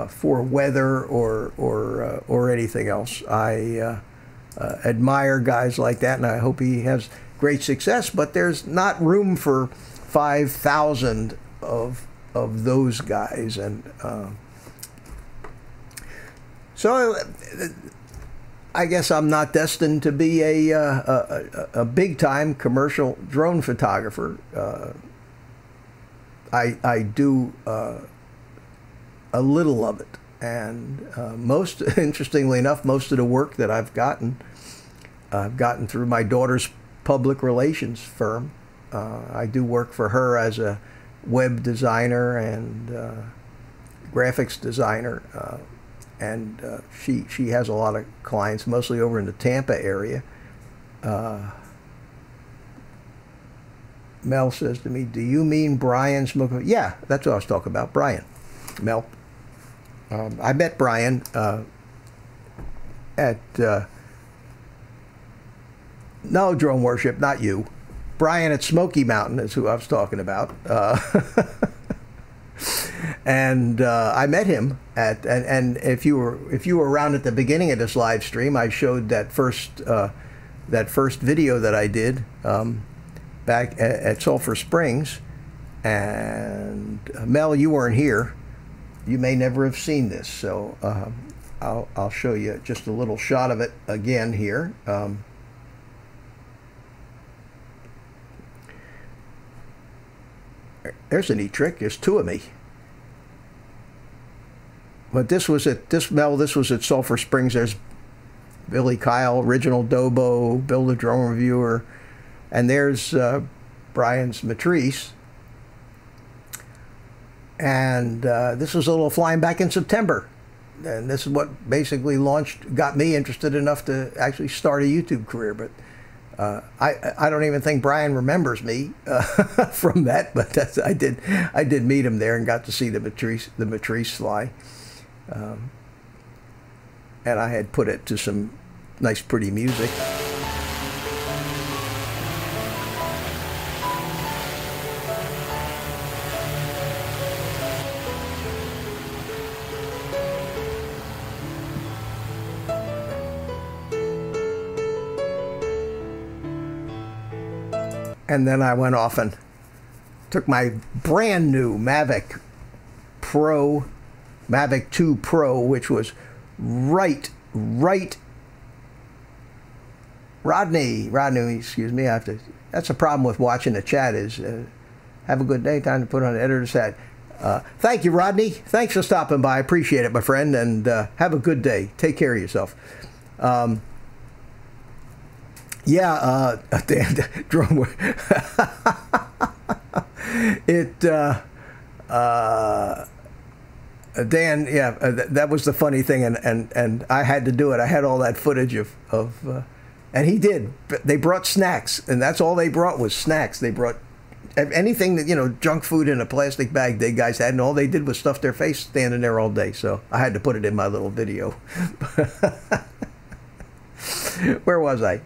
for weather or anything else. I admire guys like that, and I hope he has great success. But there's not room for 5,000 of those guys, and so I guess I'm not destined to be a big time commercial drone photographer. I do a little of it, and most interestingly enough, most of the work that I've gotten through my daughter's public relations firm. I do work for her as a web designer and graphics designer, and she has a lot of clients, mostly over in the Tampa area. Mel says to me, "Do you mean Brian Smoker?" Yeah, that's what I was talking about, Brian. Mel. I met Brian at no, Drone Worship, not you. Brian at Smoky Mountain is who I was talking about. And I met him at, and if you were around at the beginning of this live stream, I showed that first video that I did back at Sulphur Springs. And Mel, you weren't here. You may never have seen this, so I'll show you just a little shot of it again here. There's a neat trick. There's two of me. But this was at Sulphur Springs. There's Billy Kyle, original Dobo, Build a Drone Reviewer, and there's Brian's Matrice. And this was a little flying back in September. And this is what basically got me interested enough to actually start a YouTube career. But I don't even think Brian remembers me from that, but I did meet him there and got to see the Matrice fly. And I had put it to some nice pretty music. And then I went off and took my brand new Mavic 2 Pro, which was right. Rodney, excuse me. That's a problem with watching the chat is, have a good day. Time to put on the editor's hat. Thank you, Rodney. Thanks for stopping by. I appreciate it, my friend, and have a good day. Take care of yourself. Yeah, Dan, drone. Dan, yeah, that was the funny thing, and I had to do it. I had all that footage of and he did. They brought snacks, and that's all they brought was snacks. They brought anything that, junk food in a plastic bag they guys had, and all they did was stuff their face standing there all day. So I had to put it in my little video. Where was I?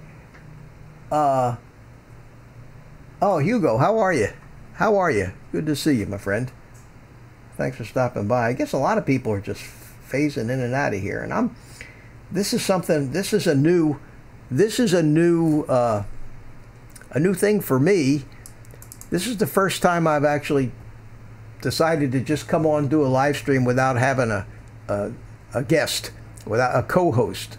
Oh, Hugo, how are you? How are you? Good to see you, my friend. Thanks for stopping by. I guess a lot of people are just phasing in and out of here, and this is a new thing for me. This is the first time I've actually decided to just come on and do a live stream without having a guest, without a co-host.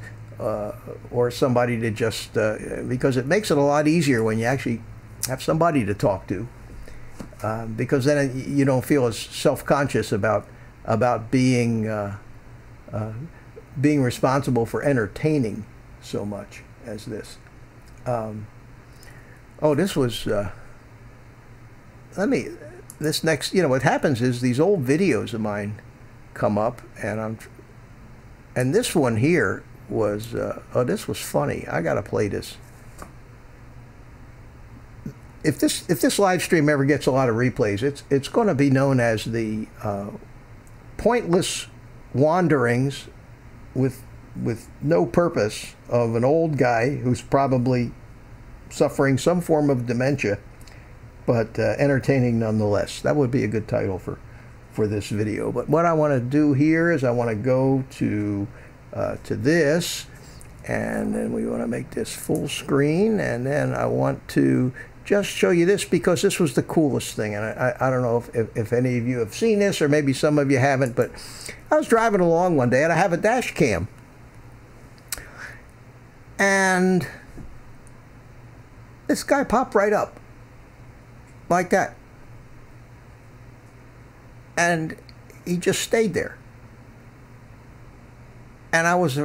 Or somebody to just, because it makes it a lot easier when you actually have somebody to talk to, because then you don't feel as self-conscious about being responsible for entertaining so much as this. Oh, this was, this next, what happens is these old videos of mine come up, and this one here was, oh, this was funny. I gotta play this. If this live stream ever gets a lot of replays, it's going to be known as the pointless wanderings with no purpose of an old guy who's probably suffering some form of dementia, but entertaining nonetheless. That would be a good title for this video. But what I want to do here is I want to go to this, and then we want to make this full screen, and then I want to just show you this because this was the coolest thing. And I don't know if any of you have seen this, or maybe some of you haven't, but I was driving along one day and I have a dash cam, and this guy popped right up like that, and he just stayed there. And I was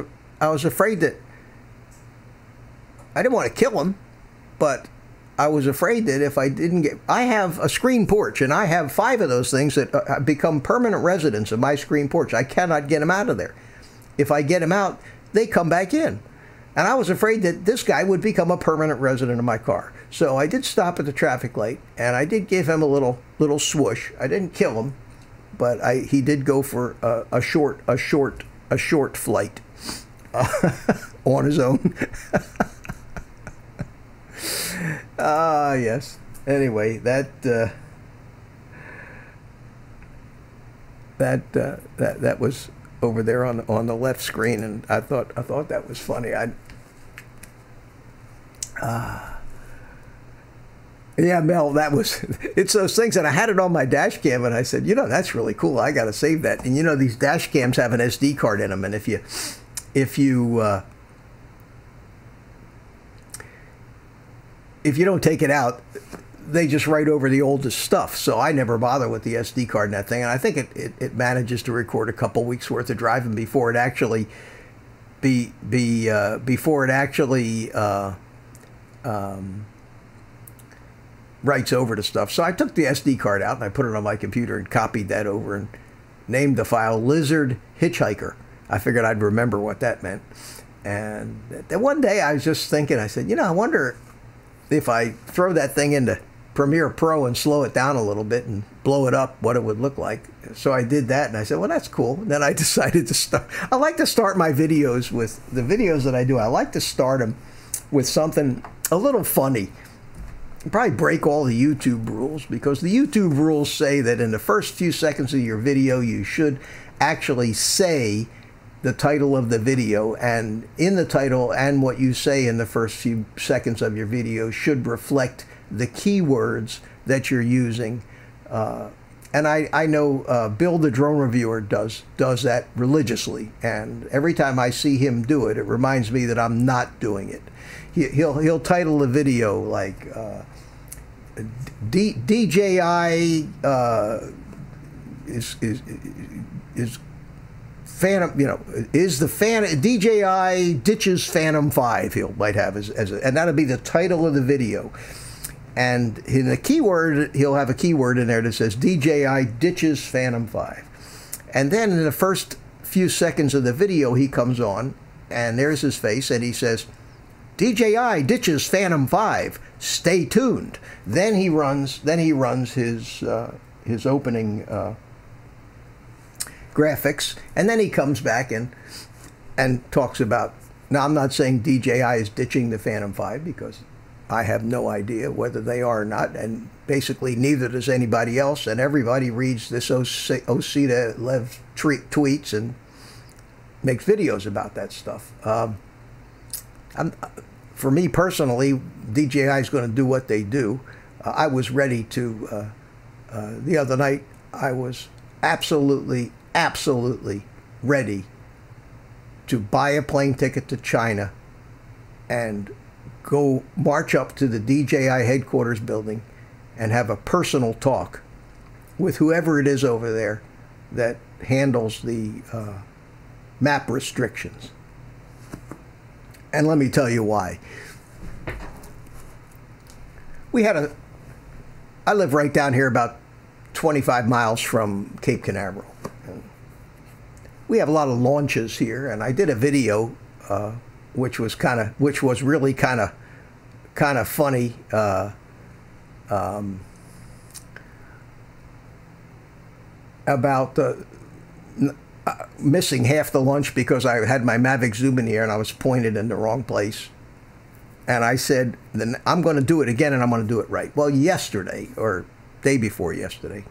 afraid that I didn't want to kill him, but I was afraid that if I didn't get, I have a screen porch, and I have 5 of those things that become permanent residents of my screen porch. I cannot get them out of there. If I get them out, they come back in. And I was afraid that this guy would become a permanent resident of my car. So I did stop at the traffic light, and I did give him a little swoosh. I didn't kill him, but he did go for a short flight on his own. Yes. Anyway, that was over there on the left screen, and I thought that was funny. Yeah, Mel, it's those things, and I had it on my dash cam, and I said, that's really cool. I got to save that. And these dash cams have an SD card in them, and if you don't take it out, they just write over the oldest stuff. So I never bother with the SD card in that thing, and I think it manages to record a couple weeks worth of driving before it actually writes over to stuff. So I took the SD card out and I put it on my computer and copied that over and named the file Lizard Hitchhiker. I figured I'd remember what that meant. And then one day I was just thinking, I said, I wonder if I throw that thing into Premiere Pro and slow it down a little bit and blow it up, what it would look like. So I did that, and I said, well, that's cool. And then I decided to start. I like to start my videos with the videos that I do. I like to start them with something a little funny. Probably break all the YouTube rules, because the YouTube rules say that in the first few seconds of your video, you should actually say the title of the video, and in the title and what you say in the first few seconds of your video should reflect the keywords that you're using. And I know Bill the Drone Reviewer does that religiously, and every time I see him do it, it reminds me that I'm not doing it. He'll title the video like DJI is Phantom, is the DJI ditches Phantom 5. Might have and that'll be the title of the video. And in the keyword, he'll have a keyword in there that says DJI ditches Phantom 5. And then in the first few seconds of the video, he comes on, and there's his face, and he says, DJI ditches Phantom 5. Stay tuned. Then he runs his opening graphics, and then he comes back and talks about. Now, I'm not saying DJI is ditching the Phantom 5, because I have no idea whether they are or not, and basically neither does anybody else, and everybody reads this Osita Lev tweets and makes videos about that stuff. For me personally, DJI is going to do what they do. I was ready to, the other night, I was absolutely ready to buy a plane ticket to China and go march up to the DJI headquarters building and have a personal talk with whoever it is over there that handles the map restrictions. And let me tell you why. I live right down here about 25 miles from Cape Canaveral. We have a lot of launches here, and I did a video which was really kind of funny. About missing half the lunch because I had my Mavic Zoom in the air and I was pointed in the wrong place. And I said, then I'm going to do it again, and I'm going to do it right. Well, yesterday, or day before yesterday,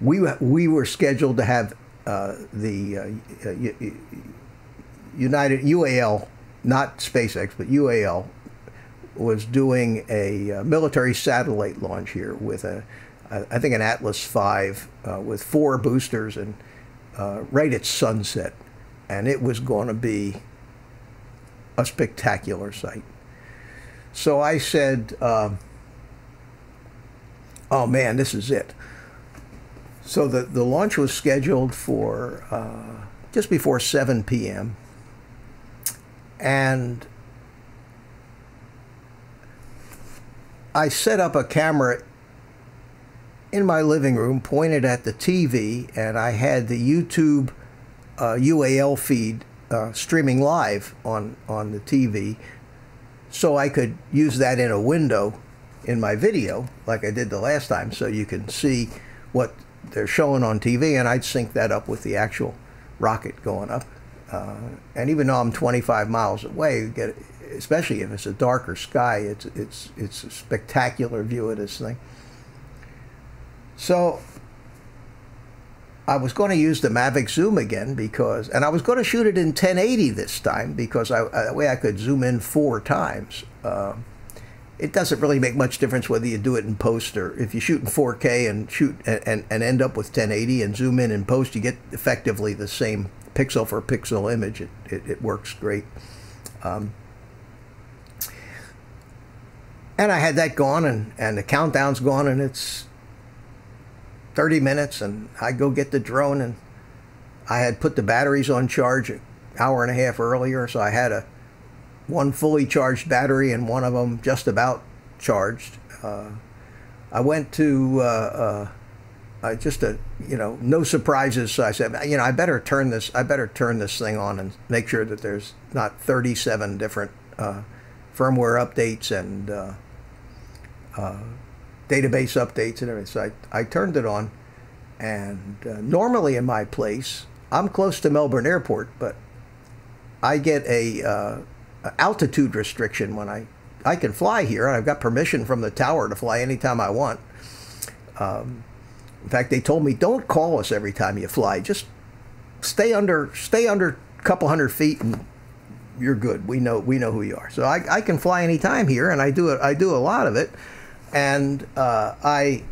we were scheduled to have the United UAL, not SpaceX, but UAL was doing a military satellite launch here with I think an Atlas V with 4 boosters and right at sunset, and it was going to be a spectacular sight. So I said, oh man, this is it. So the launch was scheduled for just before 7 p.m. and I set up a camera in my living room, pointed at the TV, and I had the YouTube UAL feed streaming live on the TV, so I could use that in a window in my video, like I did the last time, so you can see what they're showing on TV, and I'd sync that up with the actual rocket going up. And even though I'm 25 miles away, especially if it's a darker sky, it's a spectacular view of this thing. So I was going to use the Mavic zoom again and I was going to shoot it in 1080 this time because that way I could zoom in 4 times. It doesn't really make much difference whether you do it in post or if you shoot in 4K and shoot and end up with 1080 and zoom in post, you get effectively the same pixel for pixel image. It works great. And I had that going and the countdown's gone and it's 30 minutes and I go get the drone, and I had put the batteries on charge an hour and a half earlier, so I had one fully charged battery and one of them just about charged. I went to no surprises, so I said, I better turn this thing on and make sure that there's not 37 different firmware updates and database updates and everything. So I turned it on, and normally in my place, I'm close to Melbourne Airport, but I get a altitude restriction when I can fly here, and I've got permission from the tower to fly anytime I want. In fact, they told me, don't call us every time you fly. Just stay under a couple hundred feet, and you're good. We know who you are. So I can fly anytime here, and I do a lot of it. And I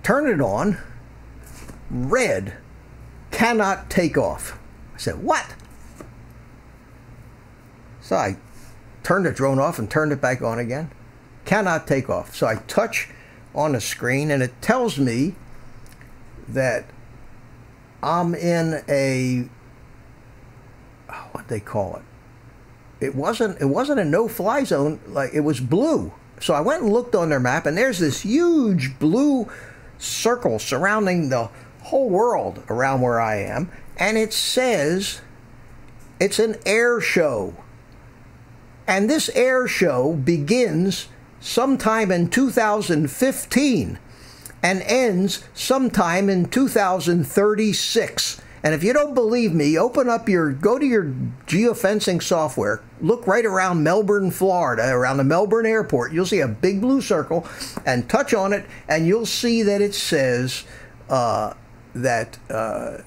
turn it on. Red, cannot take off. I said, what? So I turned the drone off and turned it back on again. Cannot take off. So I touch on the screen, and it tells me that I'm in a, what they call it? It wasn't a no-fly zone. Like, it was blue. So I went and looked on their map, and there's this huge blue circle surrounding the whole world around where I am, and it says it's an air show. And this air show begins sometime in 2015 and ends sometime in 2036. And if you don't believe me, go to your geofencing software, look right around Melbourne, Florida, around the Melbourne airport. You'll see a big blue circle, and touch on it, and you'll see that it says that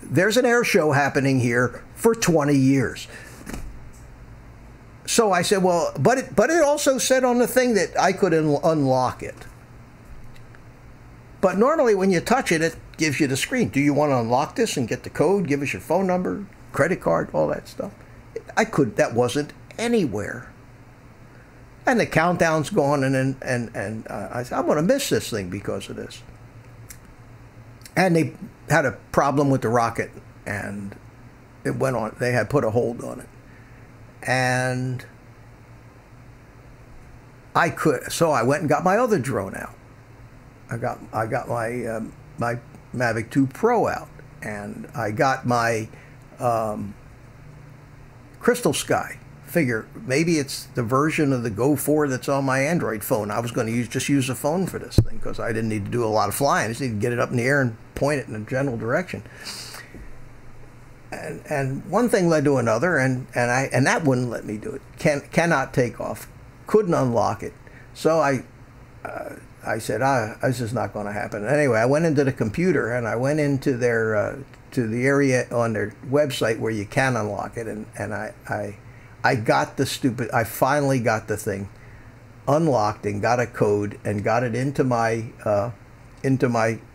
there's an air show happening here for 20 years. So I said, well, but it also said on the thing that I could unlock it. But normally when you touch it, it gives you the screen. Do you want to unlock this and get the code? Give us your phone number, credit card, all that stuff. That wasn't anywhere. And the countdown's gone, and I said, I'm going to miss this thing because of this. And they had a problem with the rocket, and it went on. They had put a hold on it. And so I went and got my other drone out. I got my my Mavic 2 Pro out, and I got my Crystal Sky. Figure maybe it's the version of the Go 4 that's on my Android phone. I was going to just use the phone for this thing because I didn't need to do a lot of flying. I just need to get it up in the air and point it in a general direction. And one thing led to another, and that wouldn't let me do it. Cannot take off. Couldn't unlock it. So I I said, this is not going to happen. Anyway, I went into the computer and I went into their to the area on their website where you can unlock it, and I got I finally got the thing unlocked and got a code and got it into my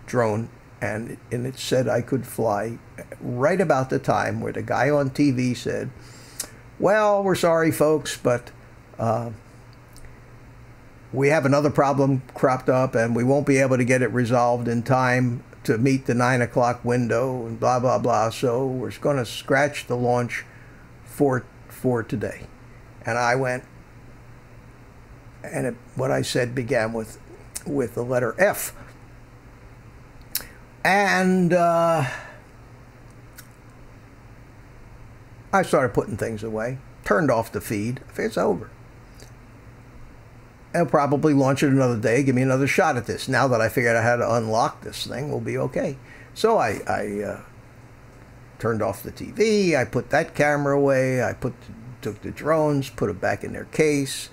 drone, and it said I could fly right about the time where the guy on TV said, well, we're sorry folks, but we have another problem cropped up and we won't be able to get it resolved in time to meet the 9 o'clock window and blah, blah, blah. So we're going to scratch the launch for today. And I went, and what I said began with the letter F. And I started putting things away, turned off the feed. It's over. I'll probably launch it another day, give me another shot at this. Now that I figured out how to unlock this thing, we'll be okay. So I turned off the TV, I put that camera away, I took the drones, put it back in their case,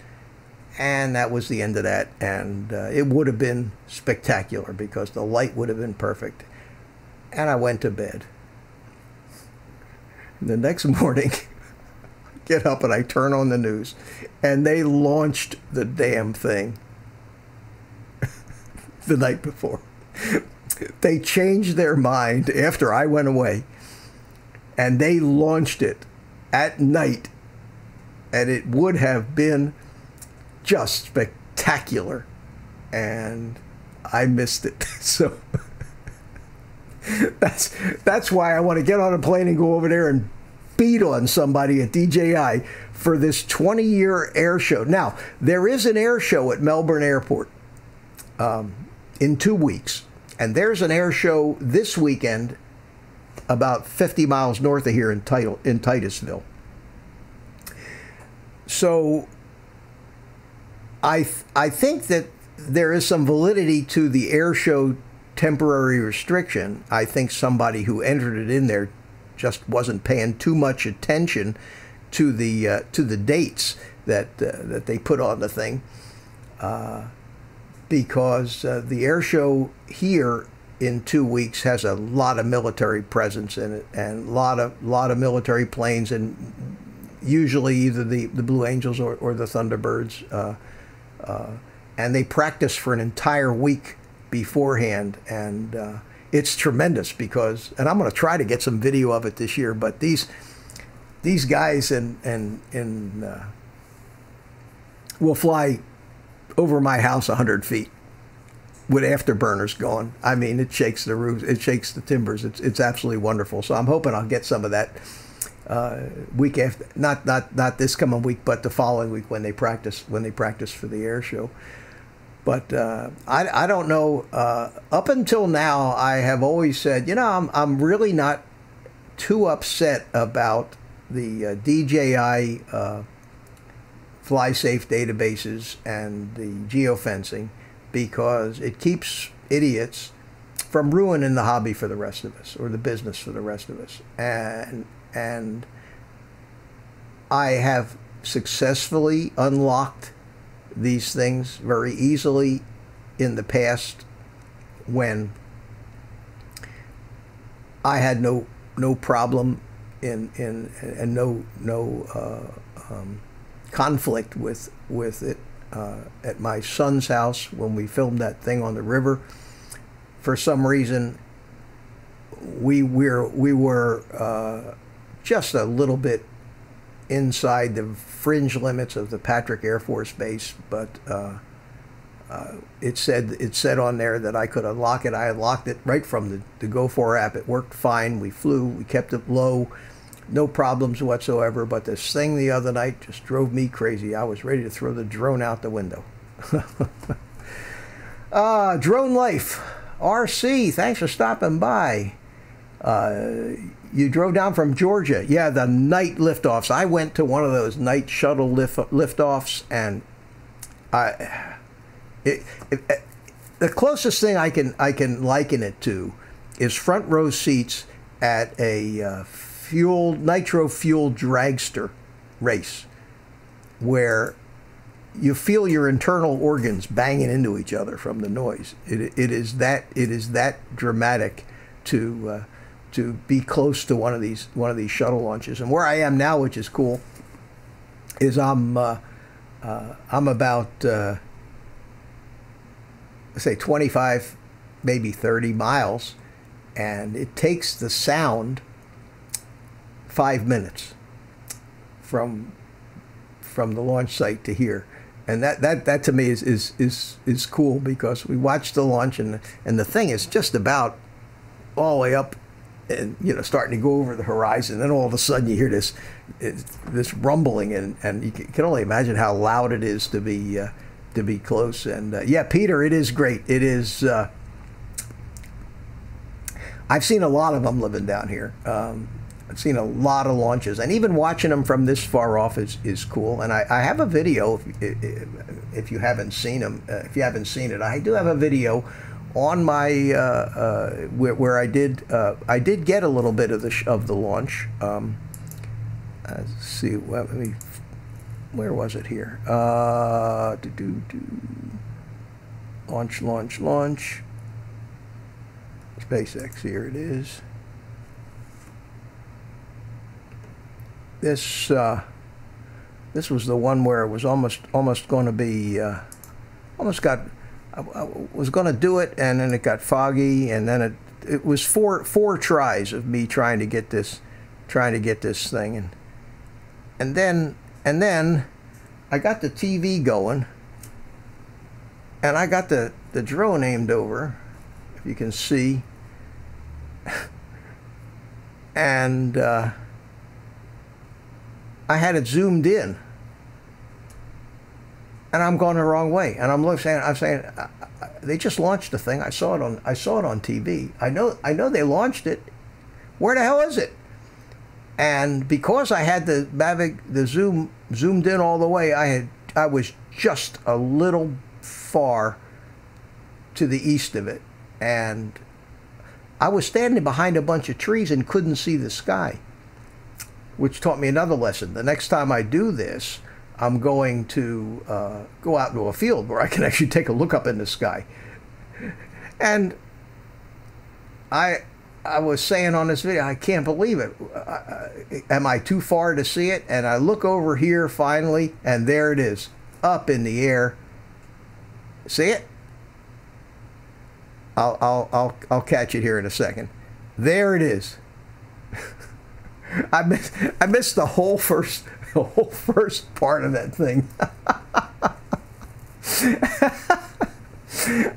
and that was the end of that. And it would have been spectacular because the light would have been perfect. And I went to bed. The next morning, get up and I turn on the news, and they launched the damn thing the night before. They changed their mind after I went away, and they launched it at night, and it would have been just spectacular, and I missed it. So that's why I want to get on a plane and go over there and beat on somebody at DJI for this 20-year air show. Now, there is an air show at Melbourne Airport in 2 weeks, and there's an air show this weekend about 50 miles north of here in Titusville. So I think that there is some validity to the air show temporary restriction. I think somebody who entered it in there just wasn't paying too much attention to the dates that they put on the thing, because the air show here in 2 weeks has a lot of military presence in it, and a lot of military planes, and usually either the Blue Angels or the Thunderbirds, and they practice for an entire week beforehand, and it's tremendous because, and I'm going to try to get some video of it this year, but these guys will fly over my house 100 feet with afterburners going. I mean, it shakes the roof, it shakes the timbers. It's absolutely wonderful. So I'm hoping I'll get some of that week after, not this coming week, but the following week when they practice for the air show. But I don't know. Up until now, I have always said, I'm really not too upset about the DJI fly safe databases and the geofencing, because it keeps idiots from ruining the hobby for the rest of us, or the business for the rest of us. And I have successfully unlocked these things very easily in the past when I had no problem and no conflict with it at my son's house when we filmed that thing on the river. For some reason, we were just a little bit inside the fringe limits of the Patrick Air Force Base, but it said on there that I could unlock it. I unlocked it right from the Go4 app. It worked fine. We flew. We kept it low. No problems whatsoever. But this thing the other night just drove me crazy. I was ready to throw the drone out the window. Drone Life. RC, thanks for stopping by. You drove down from Georgia. Yeah, the night liftoffs. I went to one of those night shuttle liftoffs, and the closest thing I can liken it to is front row seats at a nitro fueled dragster race, where you feel your internal organs banging into each other from the noise. It is that dramatic to be close to one of these shuttle launches. And where I am now, which is cool, is I'm about say 25, maybe 30 miles, and it takes the sound 5 minutes from the launch site to here. And that to me is cool, because we watched the launch, and the thing is just about all the way up, and starting to go over the horizon. Then all of a sudden you hear this rumbling, and you can only imagine how loud it is to be close. And yeah, Peter, it is great. It is. I've seen a lot of them living down here. I've seen a lot of launches, and even watching them from this far off is cool. And I have a video, if you haven't seen them, if you haven't seen it, I do have a video on my where I did get a little bit of the launch. Let's see, where was it here? Launch. SpaceX, here it is. This was the one where it was almost going to be I was going to do it, and then it got foggy, and then it was four tries of me trying to get this thing, and then I got the TV going, and I got the drone aimed over, if you can see, and I had it zoomed in, and I'm going the wrong way, and I'm saying, they just launched the thing. I saw it on TV. I know they launched it. Where the hell is it? And because I had the Mavic, the zoomed in all the way, I was just a little far to the east of it, and I was standing behind a bunch of trees and couldn't see the sky, which taught me another lesson. The next time I do this, I'm going to go out into a field where I can actually take a look up in the sky. And I was saying on this video, I can't believe it. Am I too far to see it? And I look over here finally, and there it is, up in the air. See it? I'll catch it here in a second. There it is. I missed the whole first part of that thing.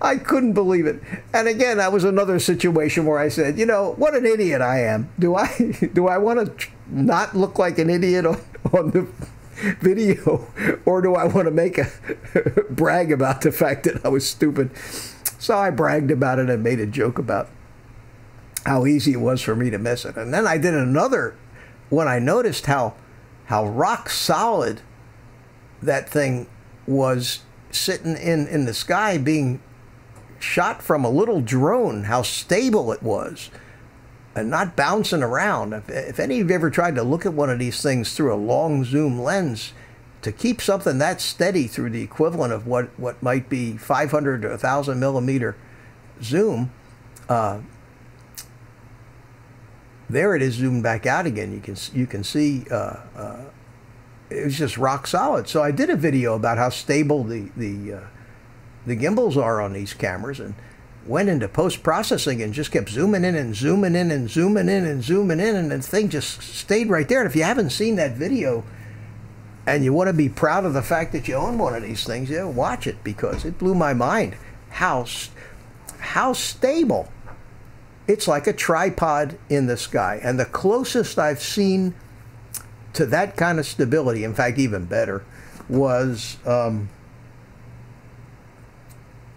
I couldn't believe it. And again, that was another situation where I said, what an idiot I am. Do I want to not look like an idiot on the video, or do I want to brag about the fact that I was stupid? So I bragged about it and made a joke about how easy it was for me to miss it. And then I did another when I noticed how rock solid that thing was sitting in the sky, being shot from a little drone, how stable it was and not bouncing around. If any of you ever tried to look at one of these things through a long zoom lens, to keep something that steady through the equivalent of what might be 500 to 1,000 millimeter zoom, there it is zoomed back out again. You can see it was just rock solid. So I did a video about how stable the gimbals are on these cameras, and went into post-processing and just kept zooming in and zooming in and zooming in and zooming in, and the thing just stayed right there. And if you haven't seen that video and you want to be proud of the fact that you own one of these things, watch it, because it blew my mind how stable. It's like a tripod in the sky. And the closest I've seen to that kind of stability, in fact, even better, was a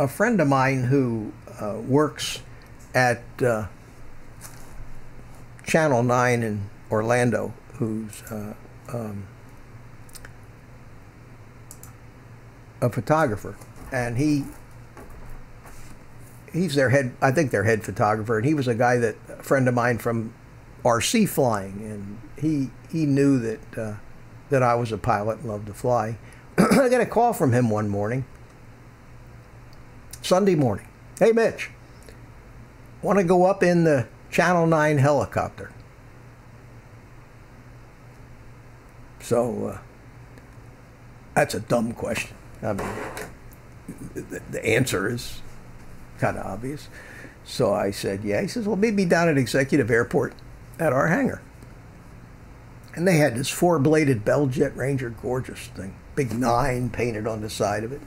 friend of mine who works at Channel 9 in Orlando, who's a photographer, and he's their head, I think their head photographer, and he was a friend of mine from RC flying, and he knew that I was a pilot and loved to fly. I got a call from him one morning, Sunday morning. Hey, Mitch, want to go up in the Channel 9 helicopter? So that's a dumb question. I mean, the answer is kind of obvious. So I said, yeah. He says, well, meet me down at Executive Airport at our hangar. And they had this 4-bladed Bell Jet Ranger, gorgeous thing. Big 9 painted on the side of it.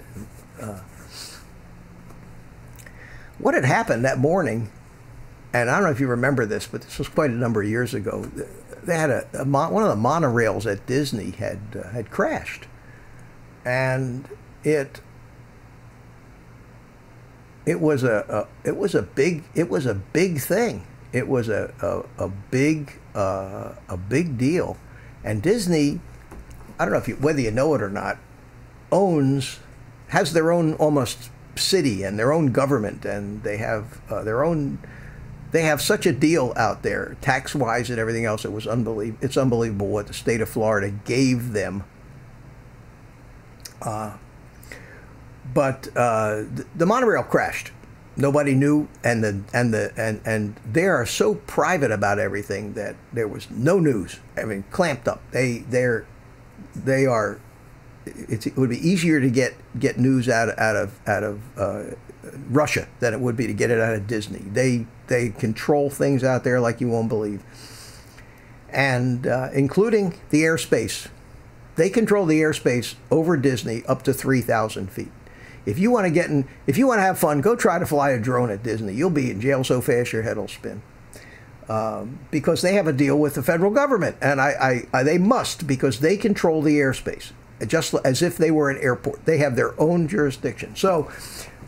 What had happened that morning, and I don't know if you remember this, but this was quite a number of years ago, they had one of the monorails at Disney had crashed. And it was a big thing. It was a big deal, and Disney, I don't know whether you know it or not, has their own almost city and their own government, and they have they have such a deal out there, tax-wise and everything else. It's unbelievable what the state of Florida gave them. But the monorail crashed. Nobody knew, and they are so private about everything that there was no news. I mean, clamped up. It would be easier to get news out of Russia than it would be to get it out of Disney. They control things out there like you won't believe, and including the airspace. They control the airspace over Disney up to 3,000 feet. If you want to have fun, go try to fly a drone at Disney. You'll be in jail so fast your head will spin. Because they have a deal with the federal government, and they must, because they control the airspace, just as if they were an airport. They have their own jurisdiction. So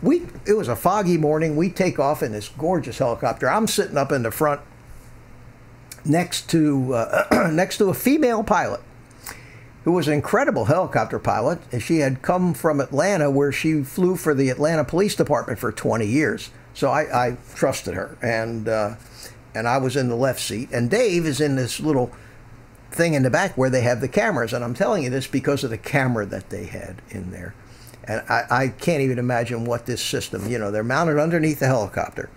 it was a foggy morning. We take off in this gorgeous helicopter. I'm sitting up in the front next to a female pilot, who was an incredible helicopter pilot. She had come from Atlanta, where she flew for the Atlanta Police Department for 20 years. So I trusted her, and I was in the left seat, and Dave is in this little thing in the back where they have the cameras. And I'm telling you this because of the camera that they had in there. And I can't even imagine what this system, they're mounted underneath the helicopter.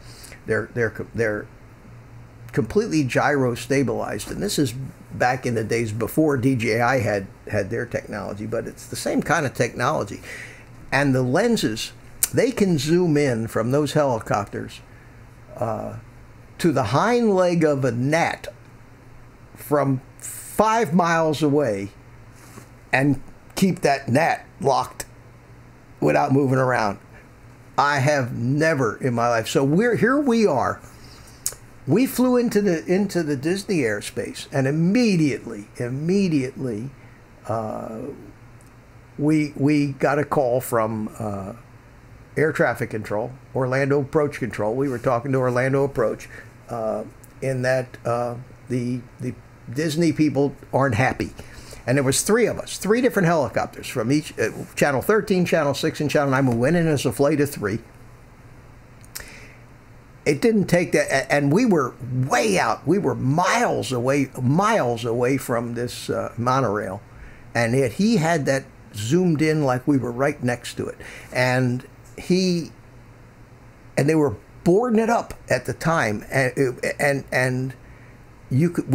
They're completely gyro stabilized, and this is back in the days before DJI had their technology, but it's the same kind of technology. And the lenses, they can zoom in from those helicopters to the hind leg of a gnat from 5 miles away and keep that gnat locked without moving around. I have never in my life. So here we are. We flew into the Disney airspace, and immediately, we got a call from air traffic control, Orlando Approach Control. We were talking to Orlando Approach, in that the Disney people aren't happy, and there was 3 of us, 3 different helicopters from each Channel 13, Channel 6, and Channel 9. We went in as a flight of 3. It didn't take that, and we were way out. We were miles away from this monorail, and yet he had that zoomed in like we were right next to it, and they were boarding it up at the time, and you could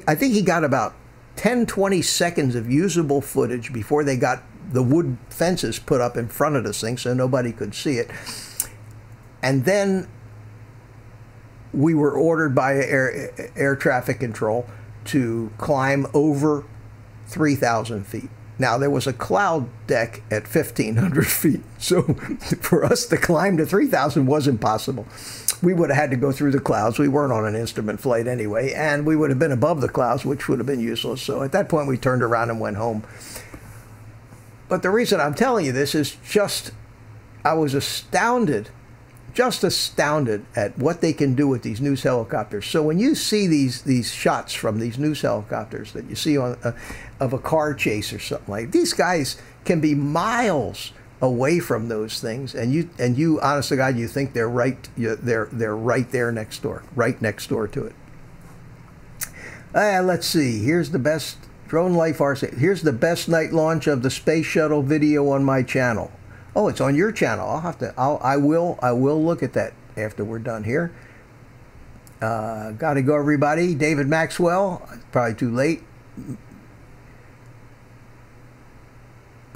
I think he got about 10-20 seconds of usable footage before they got the wood fences put up in front of this thing so nobody could see it, and then we were ordered by air traffic control to climb over 3,000 feet. Now, there was a cloud deck at 1,500 feet, so for us to climb to 3,000 wasn't possible. We would have had to go through the clouds. We weren't on an instrument flight anyway, and we would have been above the clouds, which would have been useless. So at that point, we turned around and went home. But the reason I'm telling you this is just, I was astounded, just astounded at what they can do with these news helicopters. So when you see these shots from these news helicopters that you see on of a car chase or something like, these guys can be miles away from those things, and you honest to God, you think they're right there next door, right next door to it. Let's see. Here's the best Drone Life RC. Here's the best night launch of the space shuttle video on my channel. Oh, it's on your channel. I'll have to. I will look at that after we're done here. Got to go, everybody. David Maxwell. Probably too late.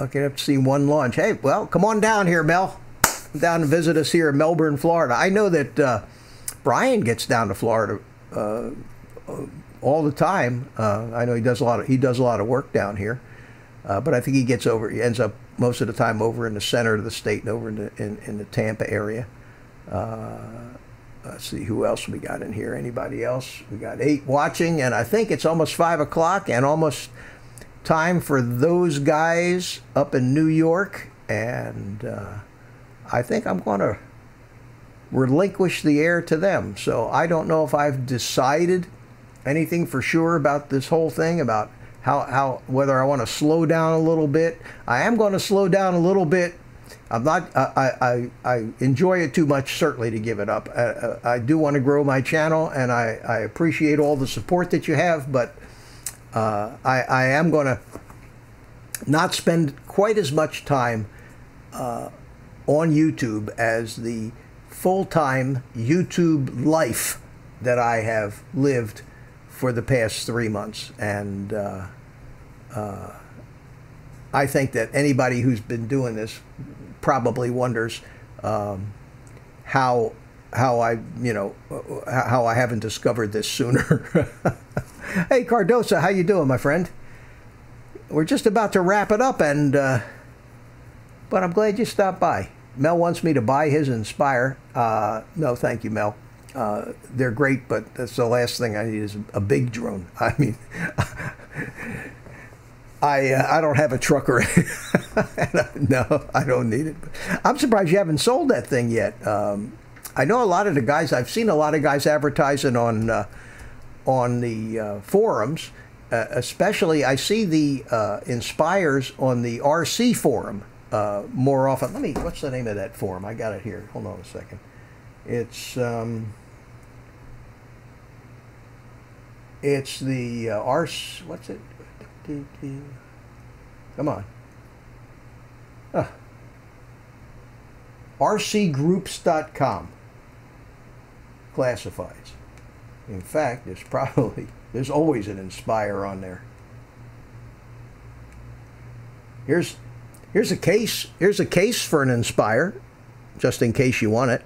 Okay, I've seen one launch. Hey, well, come on down here, Mel. Come down and visit us here in Melbourne, Florida. I know that Brian gets down to Florida all the time. I know he does a lot of work down here, but I think he ends up most of the time over in the center of the state and over in the Tampa area. Let's see who else we got in here. Anybody else? We got 8 watching, and I think it's almost 5 o'clock and almost time for those guys up in New York. And I think I'm going to relinquish the air to them. So I don't know if I've decided anything for sure about this whole thing, about whether I want to slow down a little bit. I am going to slow down a little bit. I'm not. I enjoy it too much, certainly, to give it up. I do want to grow my channel, and I appreciate all the support that you have. But I am going to not spend quite as much time on YouTube as the full-time YouTube life that I have lived for the past 3 months. And I think that anybody who's been doing this probably wonders how I haven't discovered this sooner. Hey, Cardosa, how you doing, my friend? We're just about to wrap it up, and but I'm glad you stopped by. Mel wants me to buy his Inspire. No, thank you, Mel. They're great, but that's the last thing I need is a big drone. I mean, I don't have a truck or no, I don't need it. I'm surprised you haven't sold that thing yet. I know a lot of the guys. I've seen a lot of guys advertising on the forums. Especially, I see the Inspires on the RC forum more often. What's the name of that forum? I got it here. Hold on a second. It's the RC. What's it? Come on. RCgroups.com. Classifieds. In fact, there's always an Inspire on there. Here's a case. Here's a case for an Inspire, just in case you want it.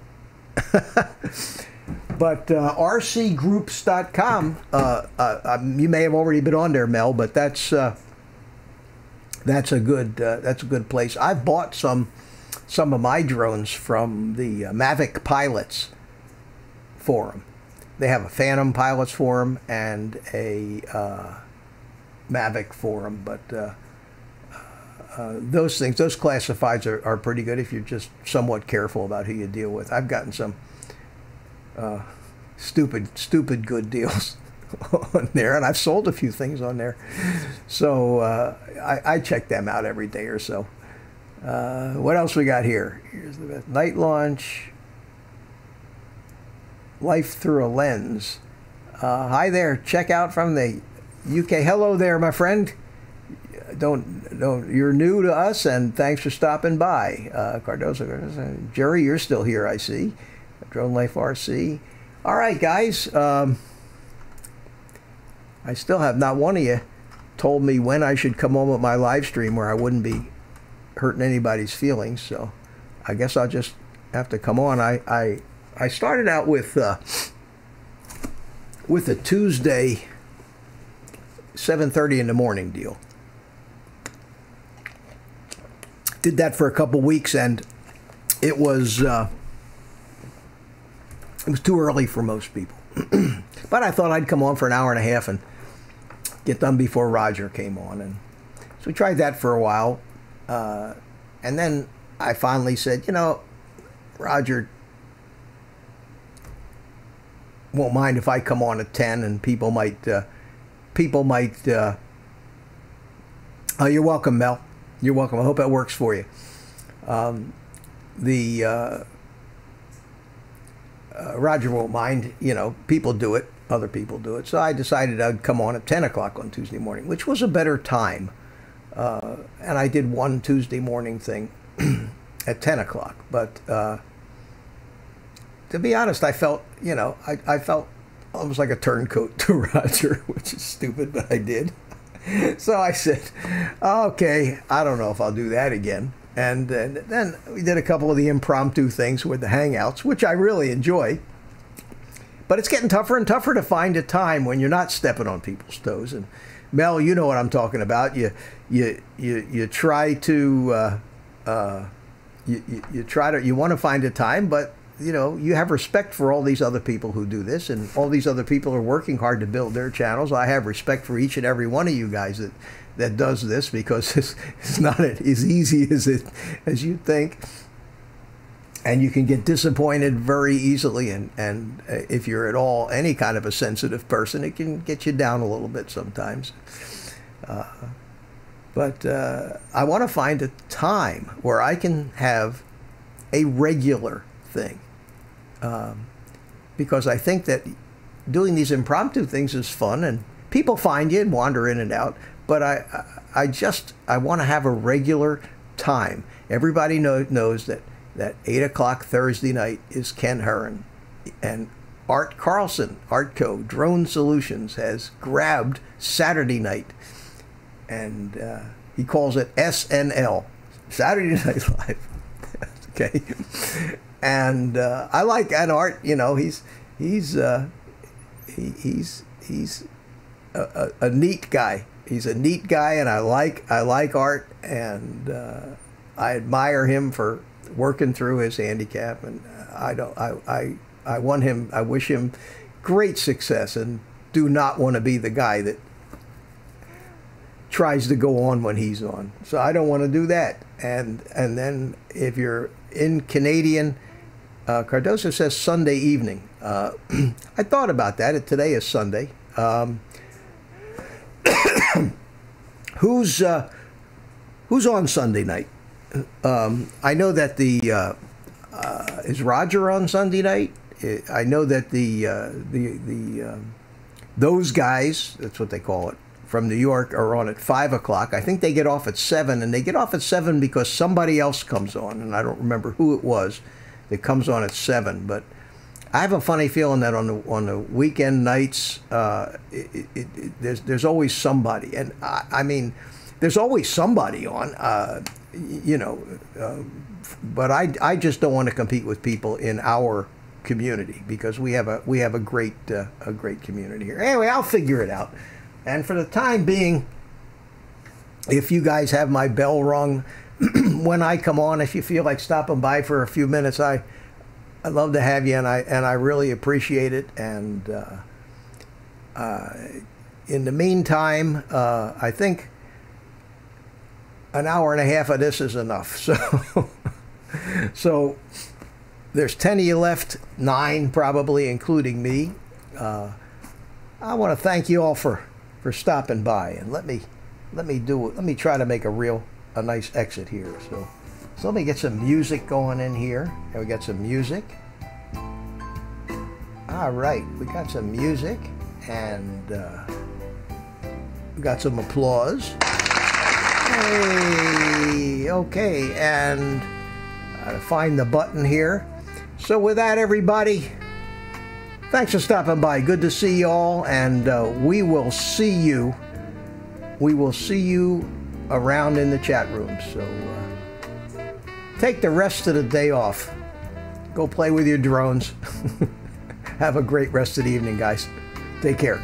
But RCgroups.com. You may have already been on there, Mel, but that's a good place. I've bought some of my drones from the Mavic Pilots forum. They have a Phantom Pilots forum and a Mavic forum, but those classifieds are pretty good if you're just somewhat careful about who you deal with. I've gotten some stupid good deals on there, and I've sold a few things on there. So I check them out every day or so. What else we got here? Here's the best night launch. Life through a lens. Hi there. Check out from the UK. Hello there, my friend. You're new to us, and thanks for stopping by. Cardoso, Jerry, you're still here, I see. Drone Life RC. All right, guys. I still have not one of you told me when I should come on with my live stream where I wouldn't be hurting anybody's feelings. So I guess I'll just have to come on. I started out with a Tuesday 7:30 in the morning deal. Did that for a couple weeks, and it was too early for most people. But I thought I'd come on for an hour and a half and get done before Roger came on, and so we tried that for a while, and then I finally said, Roger won't mind if I come on at 10, and people might oh, you're welcome, Mel. You're welcome. I hope that works for you. Roger won't mind. People do it. other people do it. So I decided I'd come on at 10 o'clock on Tuesday morning, which was a better time. And I did one Tuesday morning thing at 10 o'clock. But to be honest, I felt, you know, I felt almost like a turncoat to Roger, which is stupid, but I did. So I said, okay, I don't know if I'll do that again. And then we did a couple of the impromptu things with the Hangouts, which I really enjoy. But it's getting tougher and tougher to find a time when you're not stepping on people's toes. And Mel, you know what I'm talking about. You try to you want to find a time, but you know, you have respect for all these other people who do this, and all these other people are working hard to build their channels. I have respect for each and every one of you guys that does this, because it's not as easy as you think, and you can get disappointed very easily. And if you're at all any kind of a sensitive person, it can get you down a little bit sometimes. But I want to find a time where I can have a regular thing. Because I think that doing these impromptu things is fun, and people find you and wander in and out. But I want to have a regular time. Everybody knows that 8 o'clock Thursday night is Ken Herron, and Art Carlson, Artco Drone Solutions, has grabbed Saturday night, and he calls it SNL, Saturday Night Live. Okay. And I like that Art. You know, he's a neat guy. He's a neat guy, and I like Art, and I admire him for working through his handicap. And I wish him great success, and do not want to be the guy that tries to go on when he's on. So I don't want to do that. And then if you're in Canadian, Cardoso says Sunday evening. I thought about that. Today is Sunday. Who's on Sunday night? I know that is Roger on Sunday night? I know that those guys, that's what they call it, from New York, are on at 5 o'clock. I think they get off at 7, and they get off at 7 because somebody else comes on, and I don't remember who it was that comes on at 7. But I have a funny feeling that on the weekend nights, there's always somebody, and I mean, there's always somebody on, you know. But I just don't want to compete with people in our community, because we have a great community here. Anyway, I'll figure it out. And for the time being, if you guys have my bell rung when I come on, if you feel like stopping by for a few minutes, I'd love to have you, and I really appreciate it. And in the meantime, I think an hour and a half of this is enough. So there's 10 of you left, 9 probably, including me. I want to thank you all for stopping by, and let me try to make a nice exit here. So let me get some music going in here. And we got some music. All right, we got some music, and we got some applause. Hey, okay, and I gotta find the button here. So with that, everybody, thanks for stopping by. Good to see you all, and we will see you around in the chat room. So take the rest of the day off. Go play with your drones. Have a great rest of the evening, guys. Take care.